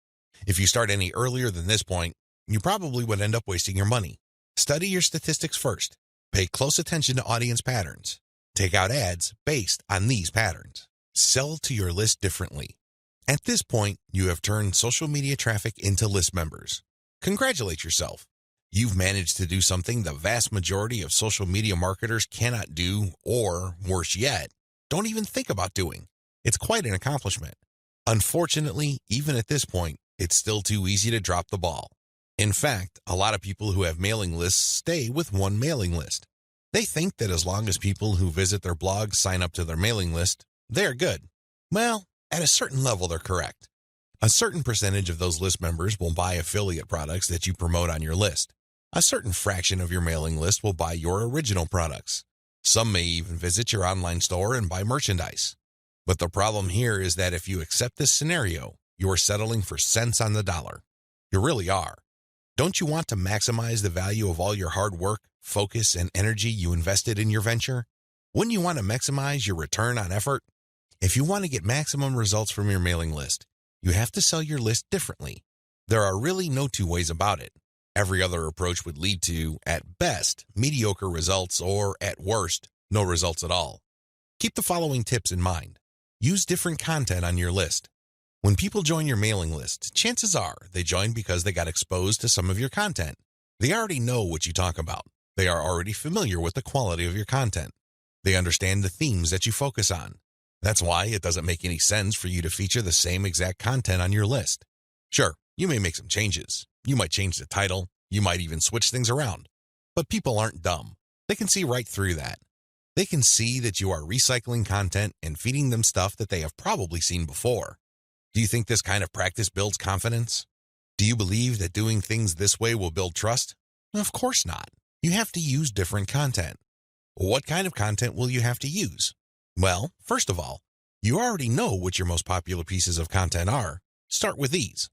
If you start any earlier than this point, you probably would end up wasting your money. Study your statistics first. Pay close attention to audience patterns. Take out ads based on these patterns. Sell to your list differently. At this point, you have turned social media traffic into list members. Congratulate yourself. You've managed to do something the vast majority of social media marketers cannot do, or, worse yet, don't even think about doing. It's quite an accomplishment. Unfortunately, even at this point, it's still too easy to drop the ball. In fact, a lot of people who have mailing lists stay with one mailing list. They think that as long as people who visit their blog sign up to their mailing list, they're good. Well, at a certain level, they're correct. A certain percentage of those list members will buy affiliate products that you promote on your list. A certain fraction of your mailing list will buy your original products. Some may even visit your online store and buy merchandise. But the problem here is that if you accept this scenario, you are settling for cents on the dollar. You really are. Don't you want to maximize the value of all your hard work, focus, and energy you invested in your venture? Wouldn't you want to maximize your return on effort? If you want to get maximum results from your mailing list, You have to sell your list differently. There are really no two ways about it. Every other approach would lead to, at best, mediocre results or, at worst, no results at all. Keep the following tips in mind. Use different content on your list. When people join your mailing list, chances are they join because they got exposed to some of your content. They already know what you talk about. They are already familiar with the quality of your content. They understand the themes that you focus on. That's why it doesn't make any sense for you to feature the same exact content on your list. Sure, you may make some changes. You might change the title. You might even switch things around. But people aren't dumb. They can see right through that. They can see that you are recycling content and feeding them stuff that they have probably seen before. Do you think this kind of practice builds confidence? Do you believe that doing things this way will build trust? Of course not. You have to use different content. What kind of content will you have to use? Well, first of all, you already know what your most popular pieces of content are. Start with these.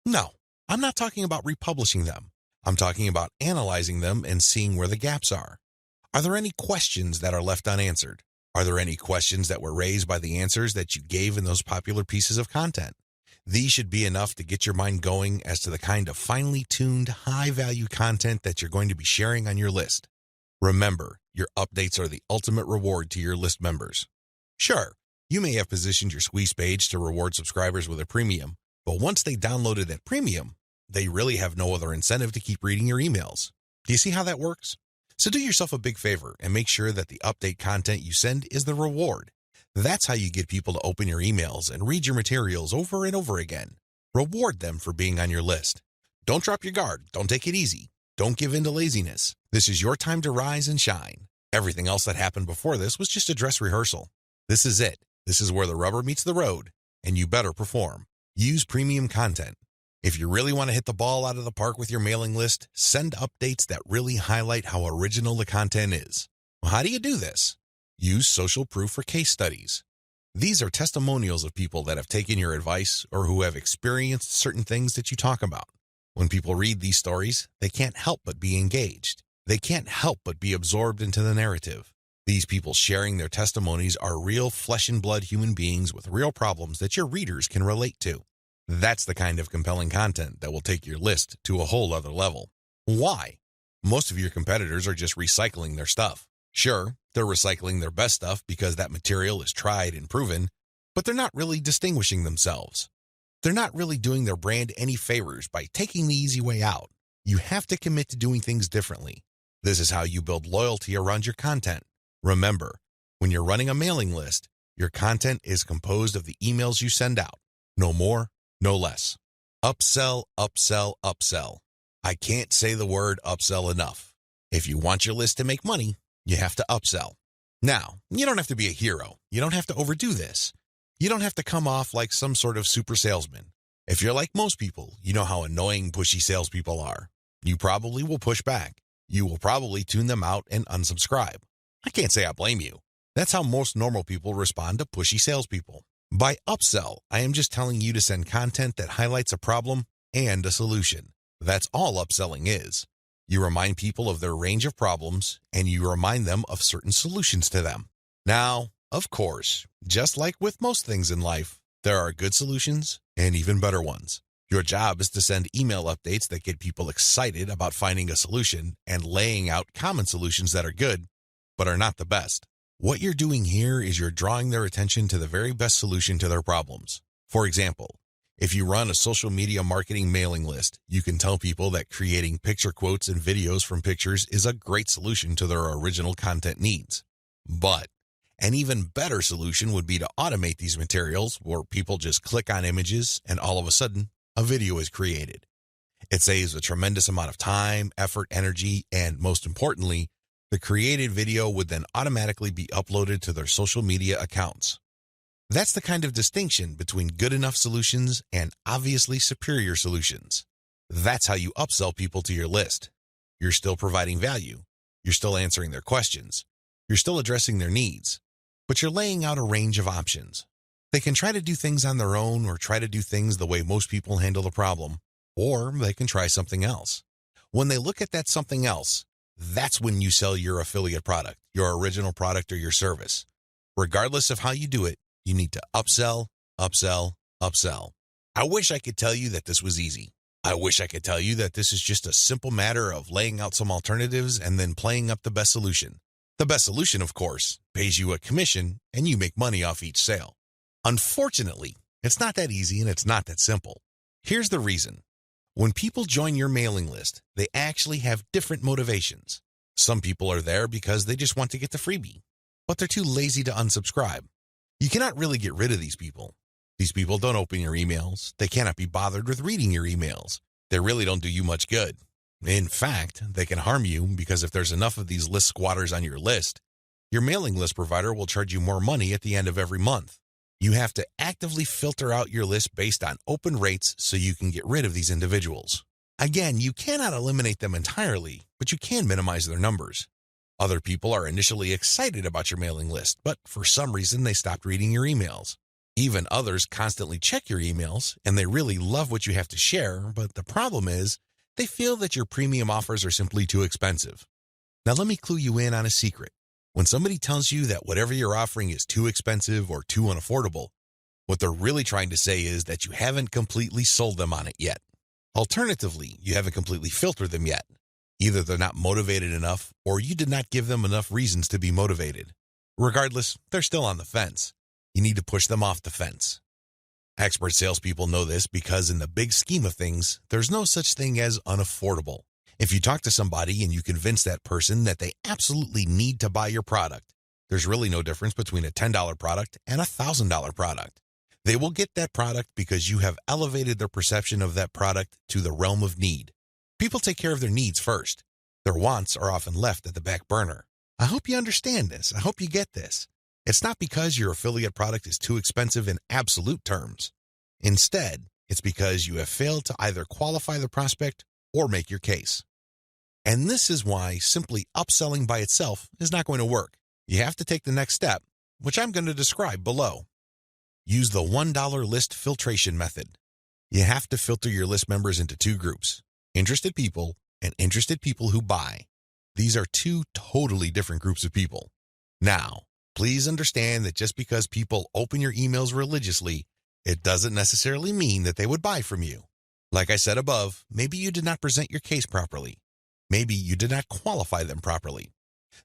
No, I'm not talking about republishing them. I'm talking about analyzing them and seeing where the gaps are. Are there any questions that are left unanswered? Are there any questions that were raised by the answers that you gave in those popular pieces of content? These should be enough to get your mind going as to the kind of finely tuned, high-value content that you're going to be sharing on your list. Remember, your updates are the ultimate reward to your list members. Sure, you may have positioned your squeeze page to reward subscribers with a premium, but once they downloaded that premium, they really have no other incentive to keep reading your emails. Do you see how that works? So do yourself a big favor and make sure that the update content you send is the reward. That's how you get people to open your emails and read your materials over and over again. Reward them for being on your list. Don't drop your guard. Don't take it easy. Don't give in to laziness. This is your time to rise and shine. Everything else that happened before this was just a dress rehearsal. This is it. This is where the rubber meets the road, and you better perform. Use premium content. If you really want to hit the ball out of the park with your mailing list, send updates that really highlight how original the content is. Well, how do you do this? Use social proof for case studies. These are testimonials of people that have taken your advice or who have experienced certain things that you talk about. When people read these stories, they can't help but be engaged. They can't help but be absorbed into the narrative. These people sharing their testimonies are real flesh and blood human beings with real problems that your readers can relate to. That's the kind of compelling content that will take your list to a whole other level. Why? Most of your competitors are just recycling their stuff. Sure, they're recycling their best stuff because that material is tried and proven, but they're not really distinguishing themselves. They're not really doing their brand any favors by taking the easy way out. You have to commit to doing things differently. This is how you build loyalty around your content. Remember, when you're running a mailing list, your content is composed of the emails you send out. No more, no less. Upsell, upsell, upsell. I can't say the word upsell enough. If you want your list to make money, you have to upsell. Now, you don't have to be a hero. You don't have to overdo this. You don't have to come off like some sort of super salesman. If you're like most people, you know how annoying, pushy salespeople are. You probably will push back. You will probably tune them out and unsubscribe. I can't say I blame you. That's how most normal people respond to pushy salespeople. By upsell, I am just telling you to send content that highlights a problem and a solution. That's all upselling is. You remind people of their range of problems, and you remind them of certain solutions to them. Now, of course, just like with most things in life, there are good solutions and even better ones. Your job is to send email updates that get people excited about finding a solution and laying out common solutions that are good, but are not the best. What you're doing here is you're drawing their attention to the very best solution to their problems. For example, if you run a social media marketing mailing list, you can tell people that creating picture quotes and videos from pictures is a great solution to their original content needs. But an even better solution would be to automate these materials where people just click on images and all of a sudden, a video is created. It saves a tremendous amount of time, effort, energy, and most importantly, the created video would then automatically be uploaded to their social media accounts. That's the kind of distinction between good enough solutions and obviously superior solutions. That's how you upsell people to your list. You're still providing value. You're still answering their questions. You're still addressing their needs. But you're laying out a range of options. They can try to do things on their own or try to do things the way most people handle the problem, or they can try something else. When they look at that something else, that's when you sell your affiliate product, your original product, or your service. Regardless of how you do it, you need to upsell, upsell, upsell. I wish I could tell you that this was easy. I wish I could tell you that this is just a simple matter of laying out some alternatives and then playing up the best solution. The best solution, of course, pays you a commission and you make money off each sale. Unfortunately, it's not that easy and it's not that simple. Here's the reason. When people join your mailing list, they actually have different motivations. Some people are there because they just want to get the freebie, but they're too lazy to unsubscribe. You cannot really get rid of these people. These people don't open your emails. They cannot be bothered with reading your emails. They really don't do you much good. In fact, they can harm you because if there's enough of these list squatters on your list, your mailing list provider will charge you more money at the end of every month. You have to actively filter out your list based on open rates so you can get rid of these individuals. Again, you cannot eliminate them entirely, but you can minimize their numbers. Other people are initially excited about your mailing list, but for some reason they stopped reading your emails. Even others constantly check your emails, and they really love what you have to share, but the problem is they feel that your premium offers are simply too expensive. Now let me clue you in on a secret. When somebody tells you that whatever you're offering is too expensive or too unaffordable, what they're really trying to say is that you haven't completely sold them on it yet. Alternatively, you haven't completely filtered them yet. Either they're not motivated enough, or you did not give them enough reasons to be motivated. Regardless, they're still on the fence. You need to push them off the fence. Expert salespeople know this because in the big scheme of things, there's no such thing as unaffordable. If you talk to somebody and you convince that person that they absolutely need to buy your product, there's really no difference between a $10 product and a $1,000 product. They will get that product because you have elevated their perception of that product to the realm of need. People take care of their needs first. Their wants are often left at the back burner. I hope you understand this. I hope you get this. It's not because your affiliate product is too expensive in absolute terms. Instead, it's because you have failed to either qualify the prospect or make your case. And this is why simply upselling by itself is not going to work. You have to take the next step, which I'm going to describe below. Use the $1 list filtration method. You have to filter your list members into two groups, interested people and interested people who buy. These are two totally different groups of people. Now, please understand that just because people open your emails religiously, it doesn't necessarily mean that they would buy from you. Like I said above, maybe you did not present your case properly. Maybe you did not qualify them properly.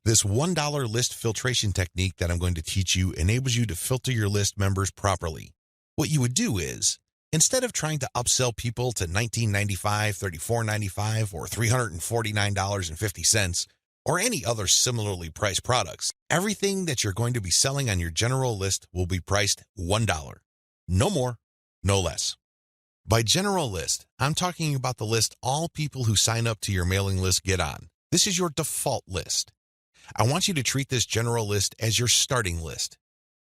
This $1 list filtration technique that I'm going to teach you enables you to filter your list members properly. What you would do is, instead of trying to upsell people to $19.95, $34.95, or $349.50, or any other similarly priced products, everything that you're going to be selling on your general list will be priced $1. No more, no less. By general list, I'm talking about the list all people who sign up to your mailing list get on. This is your default list. I want you to treat this general list as your starting list.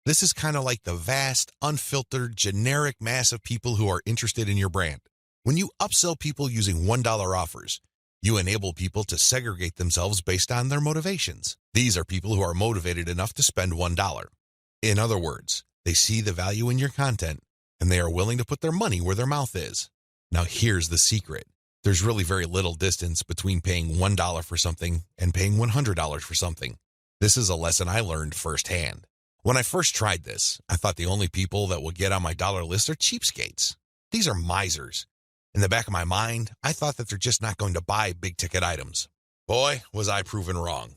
This is kind of like the vast, unfiltered, generic mass of people who are interested in your brand. When you upsell people using $1 offers, you enable people to segregate themselves based on their motivations. These are people who are motivated enough to spend $1. In other words, they see the value in your content, and they are willing to put their money where their mouth is. Now here's the secret. There's really very little distance between paying $1 for something and paying $100 for something. This is a lesson I learned firsthand. When I first tried this, I thought the only people that will get on my dollar list are cheapskates. These are misers. In the back of my mind, I thought that they're just not going to buy big-ticket items. Boy, was I proven wrong.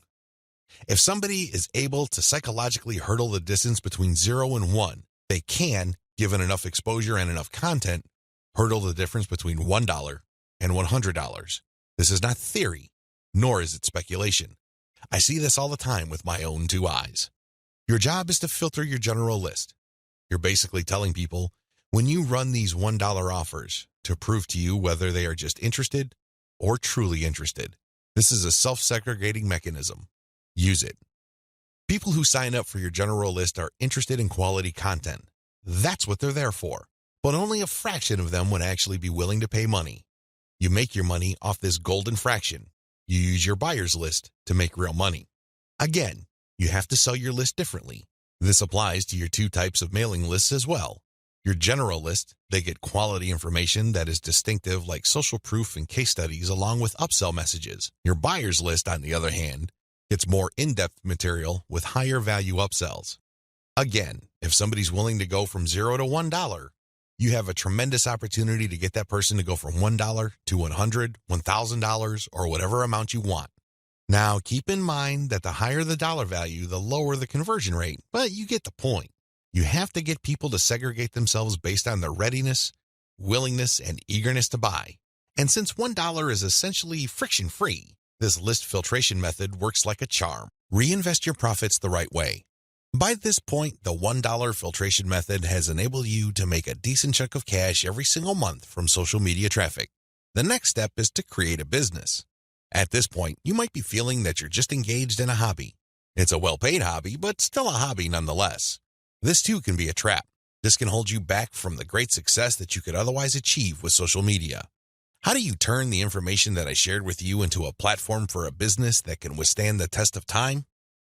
If somebody is able to psychologically hurdle the distance between 0 and 1, they can, given enough exposure and enough content, hurdle the difference between $1 and $100. This is not theory, nor is it speculation. I see this all the time with my own two eyes. Your job is to filter your general list. You're basically telling people, when you run these $1 offers, to prove to you whether they are just interested or truly interested. This is a self-segregating mechanism. Use it. People who sign up for your general list are interested in quality content. That's what they're there for. But only a fraction of them would actually be willing to pay money. You make your money off this golden fraction. You use your buyer's list to make real money. Again, you have to sell your list differently. This applies to your two types of mailing lists as well. Your general list, they get quality information that is distinctive like social proof and case studies along with upsell messages. Your buyer's list, on the other hand, gets more in-depth material with higher value upsells. Again, if somebody's willing to go from $0 to $1, you have a tremendous opportunity to get that person to go from $1 to $100, $1,000, or whatever amount you want. Now, keep in mind that the higher the dollar value, the lower the conversion rate, but you get the point. You have to get people to segregate themselves based on their readiness, willingness, and eagerness to buy. And since $1 is essentially friction-free, this list filtration method works like a charm. Reinvest your profits the right way. By this point, the $1 filtration method has enabled you to make a decent chunk of cash every single month from social media traffic. The next step is to create a business. At this point, you might be feeling that you're just engaged in a hobby. It's a well-paid hobby, but still a hobby nonetheless. This too can be a trap. This can hold you back from the great success that you could otherwise achieve with social media. How do you turn the information that I shared with you into a platform for a business that can withstand the test of time?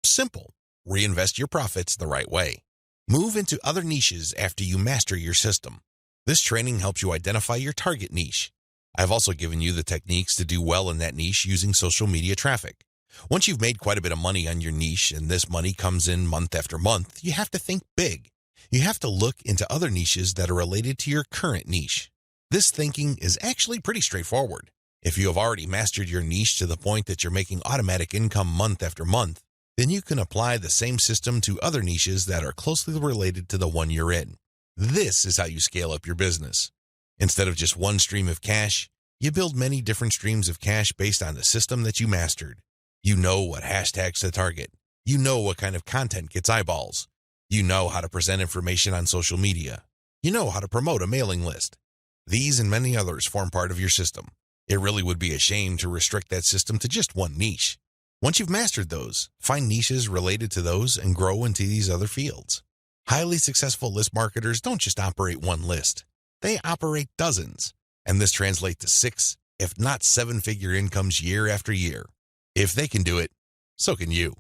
Simple. Reinvest your profits the right way. Move into other niches after you master your system. This training helps you identify your target niche. I've also given you the techniques to do well in that niche using social media traffic. Once you've made quite a bit of money on your niche and this money comes in month after month, you have to think big. You have to look into other niches that are related to your current niche. This thinking is actually pretty straightforward. If you have already mastered your niche to the point that you're making automatic income month after month, then you can apply the same system to other niches that are closely related to the one you're in. This is how you scale up your business. Instead of just one stream of cash, you build many different streams of cash based on the system that you mastered. You know what hashtags to target. You know what kind of content gets eyeballs. You know how to present information on social media. You know how to promote a mailing list. These and many others form part of your system. It really would be a shame to restrict that system to just one niche. Once you've mastered those, find niches related to those and grow into these other fields. Highly successful list marketers don't just operate one list. They operate dozens, and this translates to 6, if not 7-figure incomes year after year. If they can do it, so can you.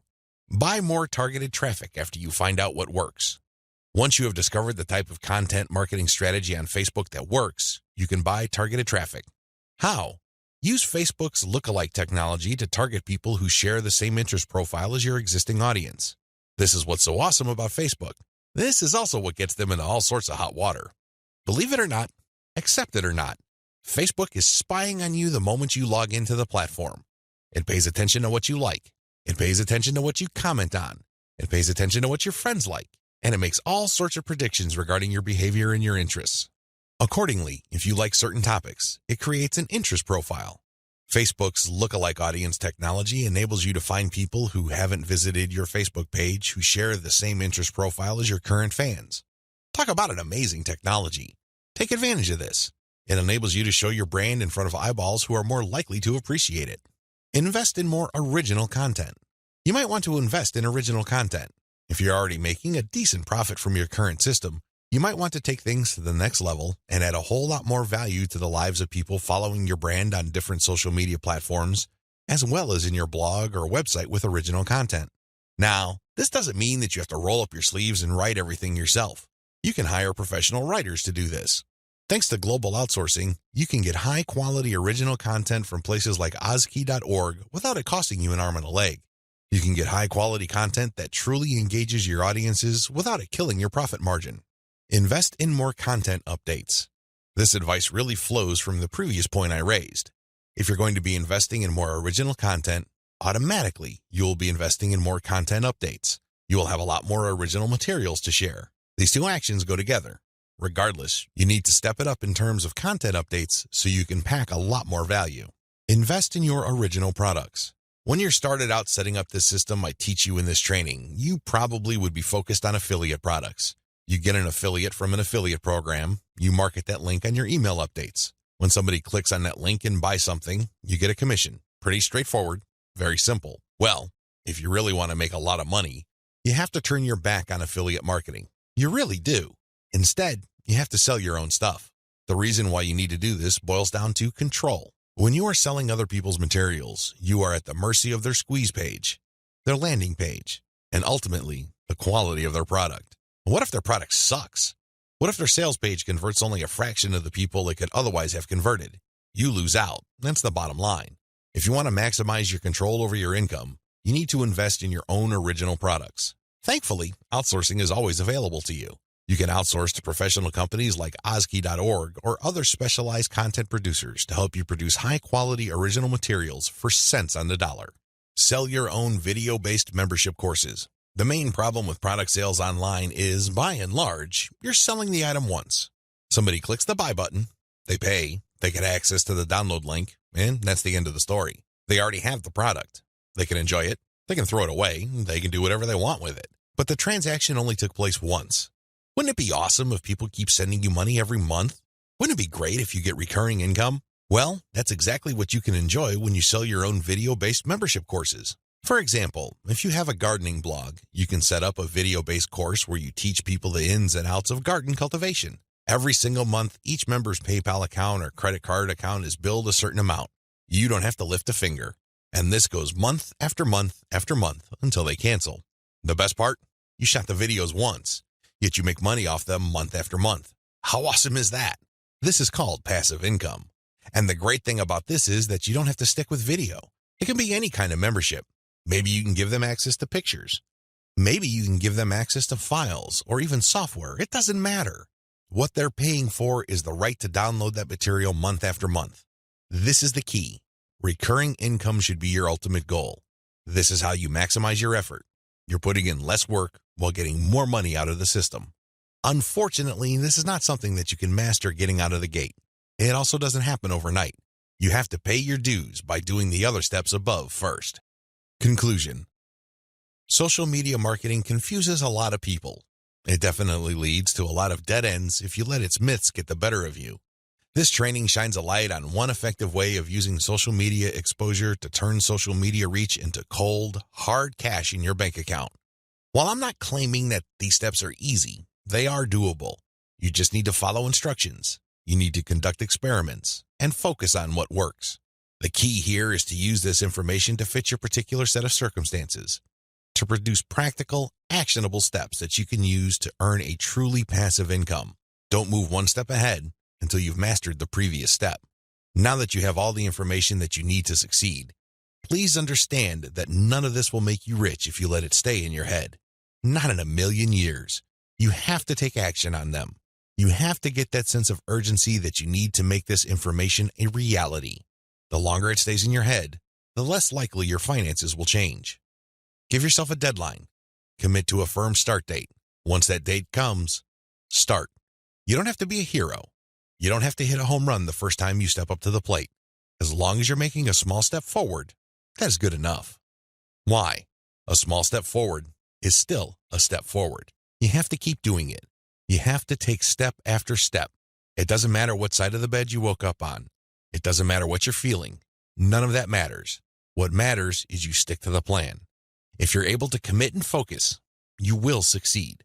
Buy more targeted traffic after you find out what works. Once you have discovered the type of content marketing strategy on Facebook that works, you can buy targeted traffic. How? Use Facebook's lookalike technology to target people who share the same interest profile as your existing audience. This is what's so awesome about Facebook. This is also what gets them into all sorts of hot water. Believe it or not, accept it or not, Facebook is spying on you the moment you log into the platform. It pays attention to what you like. It pays attention to what you comment on. It pays attention to what your friends like. And it makes all sorts of predictions regarding your behavior and your interests. Accordingly, if you like certain topics, it creates an interest profile. Facebook's lookalike audience technology enables you to find people who haven't visited your Facebook page who share the same interest profile as your current fans. Talk about an amazing technology. Take advantage of this. It enables you to show your brand in front of eyeballs who are more likely to appreciate it. Invest in more original content. You might want to invest in original content. If you're already making a decent profit from your current system, you might want to take things to the next level and add a whole lot more value to the lives of people following your brand on different social media platforms, as well as in your blog or website with original content. Now, this doesn't mean that you have to roll up your sleeves and write everything yourself. You can hire professional writers to do this. Thanks to global outsourcing, you can get high-quality original content from places like Ozkey.org without it costing you an arm and a leg. You can get high-quality content that truly engages your audiences without it killing your profit margin. Invest in more content updates. This advice really flows from the previous point I raised. If you're going to be investing in more original content, automatically you'll be investing in more content updates. You will have a lot more original materials to share. These two actions go together. Regardless, you need to step it up in terms of content updates so you can pack a lot more value. Invest in your original products. When you're started out setting up this system I teach you in this training, you probably would be focused on affiliate products. You get an affiliate from an affiliate program, you market that link on your email updates. When somebody clicks on that link and buys something, you get a commission. Pretty straightforward, very simple. Well, if you really want to make a lot of money, you have to turn your back on affiliate marketing. You really do. Instead, you have to sell your own stuff. The reason why you need to do this boils down to control. When you are selling other people's materials, you are at the mercy of their squeeze page, their landing page, and ultimately, the quality of their product. What if their product sucks? What if their sales page converts only a fraction of the people it could otherwise have converted? You lose out. That's the bottom line. If you want to maximize your control over your income, you need to invest in your own original products. Thankfully, outsourcing is always available to you. You can outsource to professional companies like Ozkey.org or other specialized content producers to help you produce high-quality original materials for cents on the dollar. Sell your own video-based membership courses. The main problem with product sales online is, by and large, you're selling the item once. Somebody clicks the buy button, they pay, they get access to the download link, and that's the end of the story. They already have the product. They can enjoy it, they can throw it away, they can do whatever they want with it. But the transaction only took place once. Wouldn't it be awesome if people keep sending you money every month? Wouldn't it be great if you get recurring income? Well, that's exactly what you can enjoy when you sell your own video-based membership courses. For example, if you have a gardening blog, you can set up a video-based course where you teach people the ins and outs of garden cultivation. Every single month, each member's PayPal account or credit card account is billed a certain amount. You don't have to lift a finger. And this goes month after month after month until they cancel. The best part? You shot the videos once, yet you make money off them month after month. How awesome is that? This is called passive income. And the great thing about this is that you don't have to stick with video. It can be any kind of membership. Maybe you can give them access to pictures. Maybe you can give them access to files or even software. It doesn't matter. What they're paying for is the right to download that material month after month. This is the key. Recurring income should be your ultimate goal. This is how you maximize your effort. You're putting in less work while getting more money out of the system. Unfortunately, this is not something that you can master getting out of the gate. It also doesn't happen overnight. You have to pay your dues by doing the other steps above first. Conclusion. Social media marketing confuses a lot of people. It definitely leads to a lot of dead ends if you let its myths get the better of you. This training shines a light on one effective way of using social media exposure to turn social media reach into cold, hard cash in your bank account. While I'm not claiming that these steps are easy, they are doable. You just need to follow instructions. You need to conduct experiments and focus on what works. The key here is to use this information to fit your particular set of circumstances, to produce practical, actionable steps that you can use to earn a truly passive income. Don't move one step ahead until you've mastered the previous step. Now that you have all the information that you need to succeed, please understand that none of this will make you rich if you let it stay in your head. Not in a million years. You have to take action on them. You have to get that sense of urgency that you need to make this information a reality. The longer it stays in your head, the less likely your finances will change. Give yourself a deadline. Commit to a firm start date. Once that date comes, start. You don't have to be a hero. You don't have to hit a home run the first time you step up to the plate. As long as you're making a small step forward, that is good enough. Why? A small step forward is still a step forward. You have to keep doing it. You have to take step after step. It doesn't matter what side of the bed you woke up on. It doesn't matter what you're feeling. None of that matters. What matters is you stick to the plan. If you're able to commit and focus, you will succeed.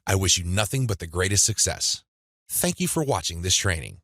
I wish you nothing but the greatest success. Thank you for watching this training.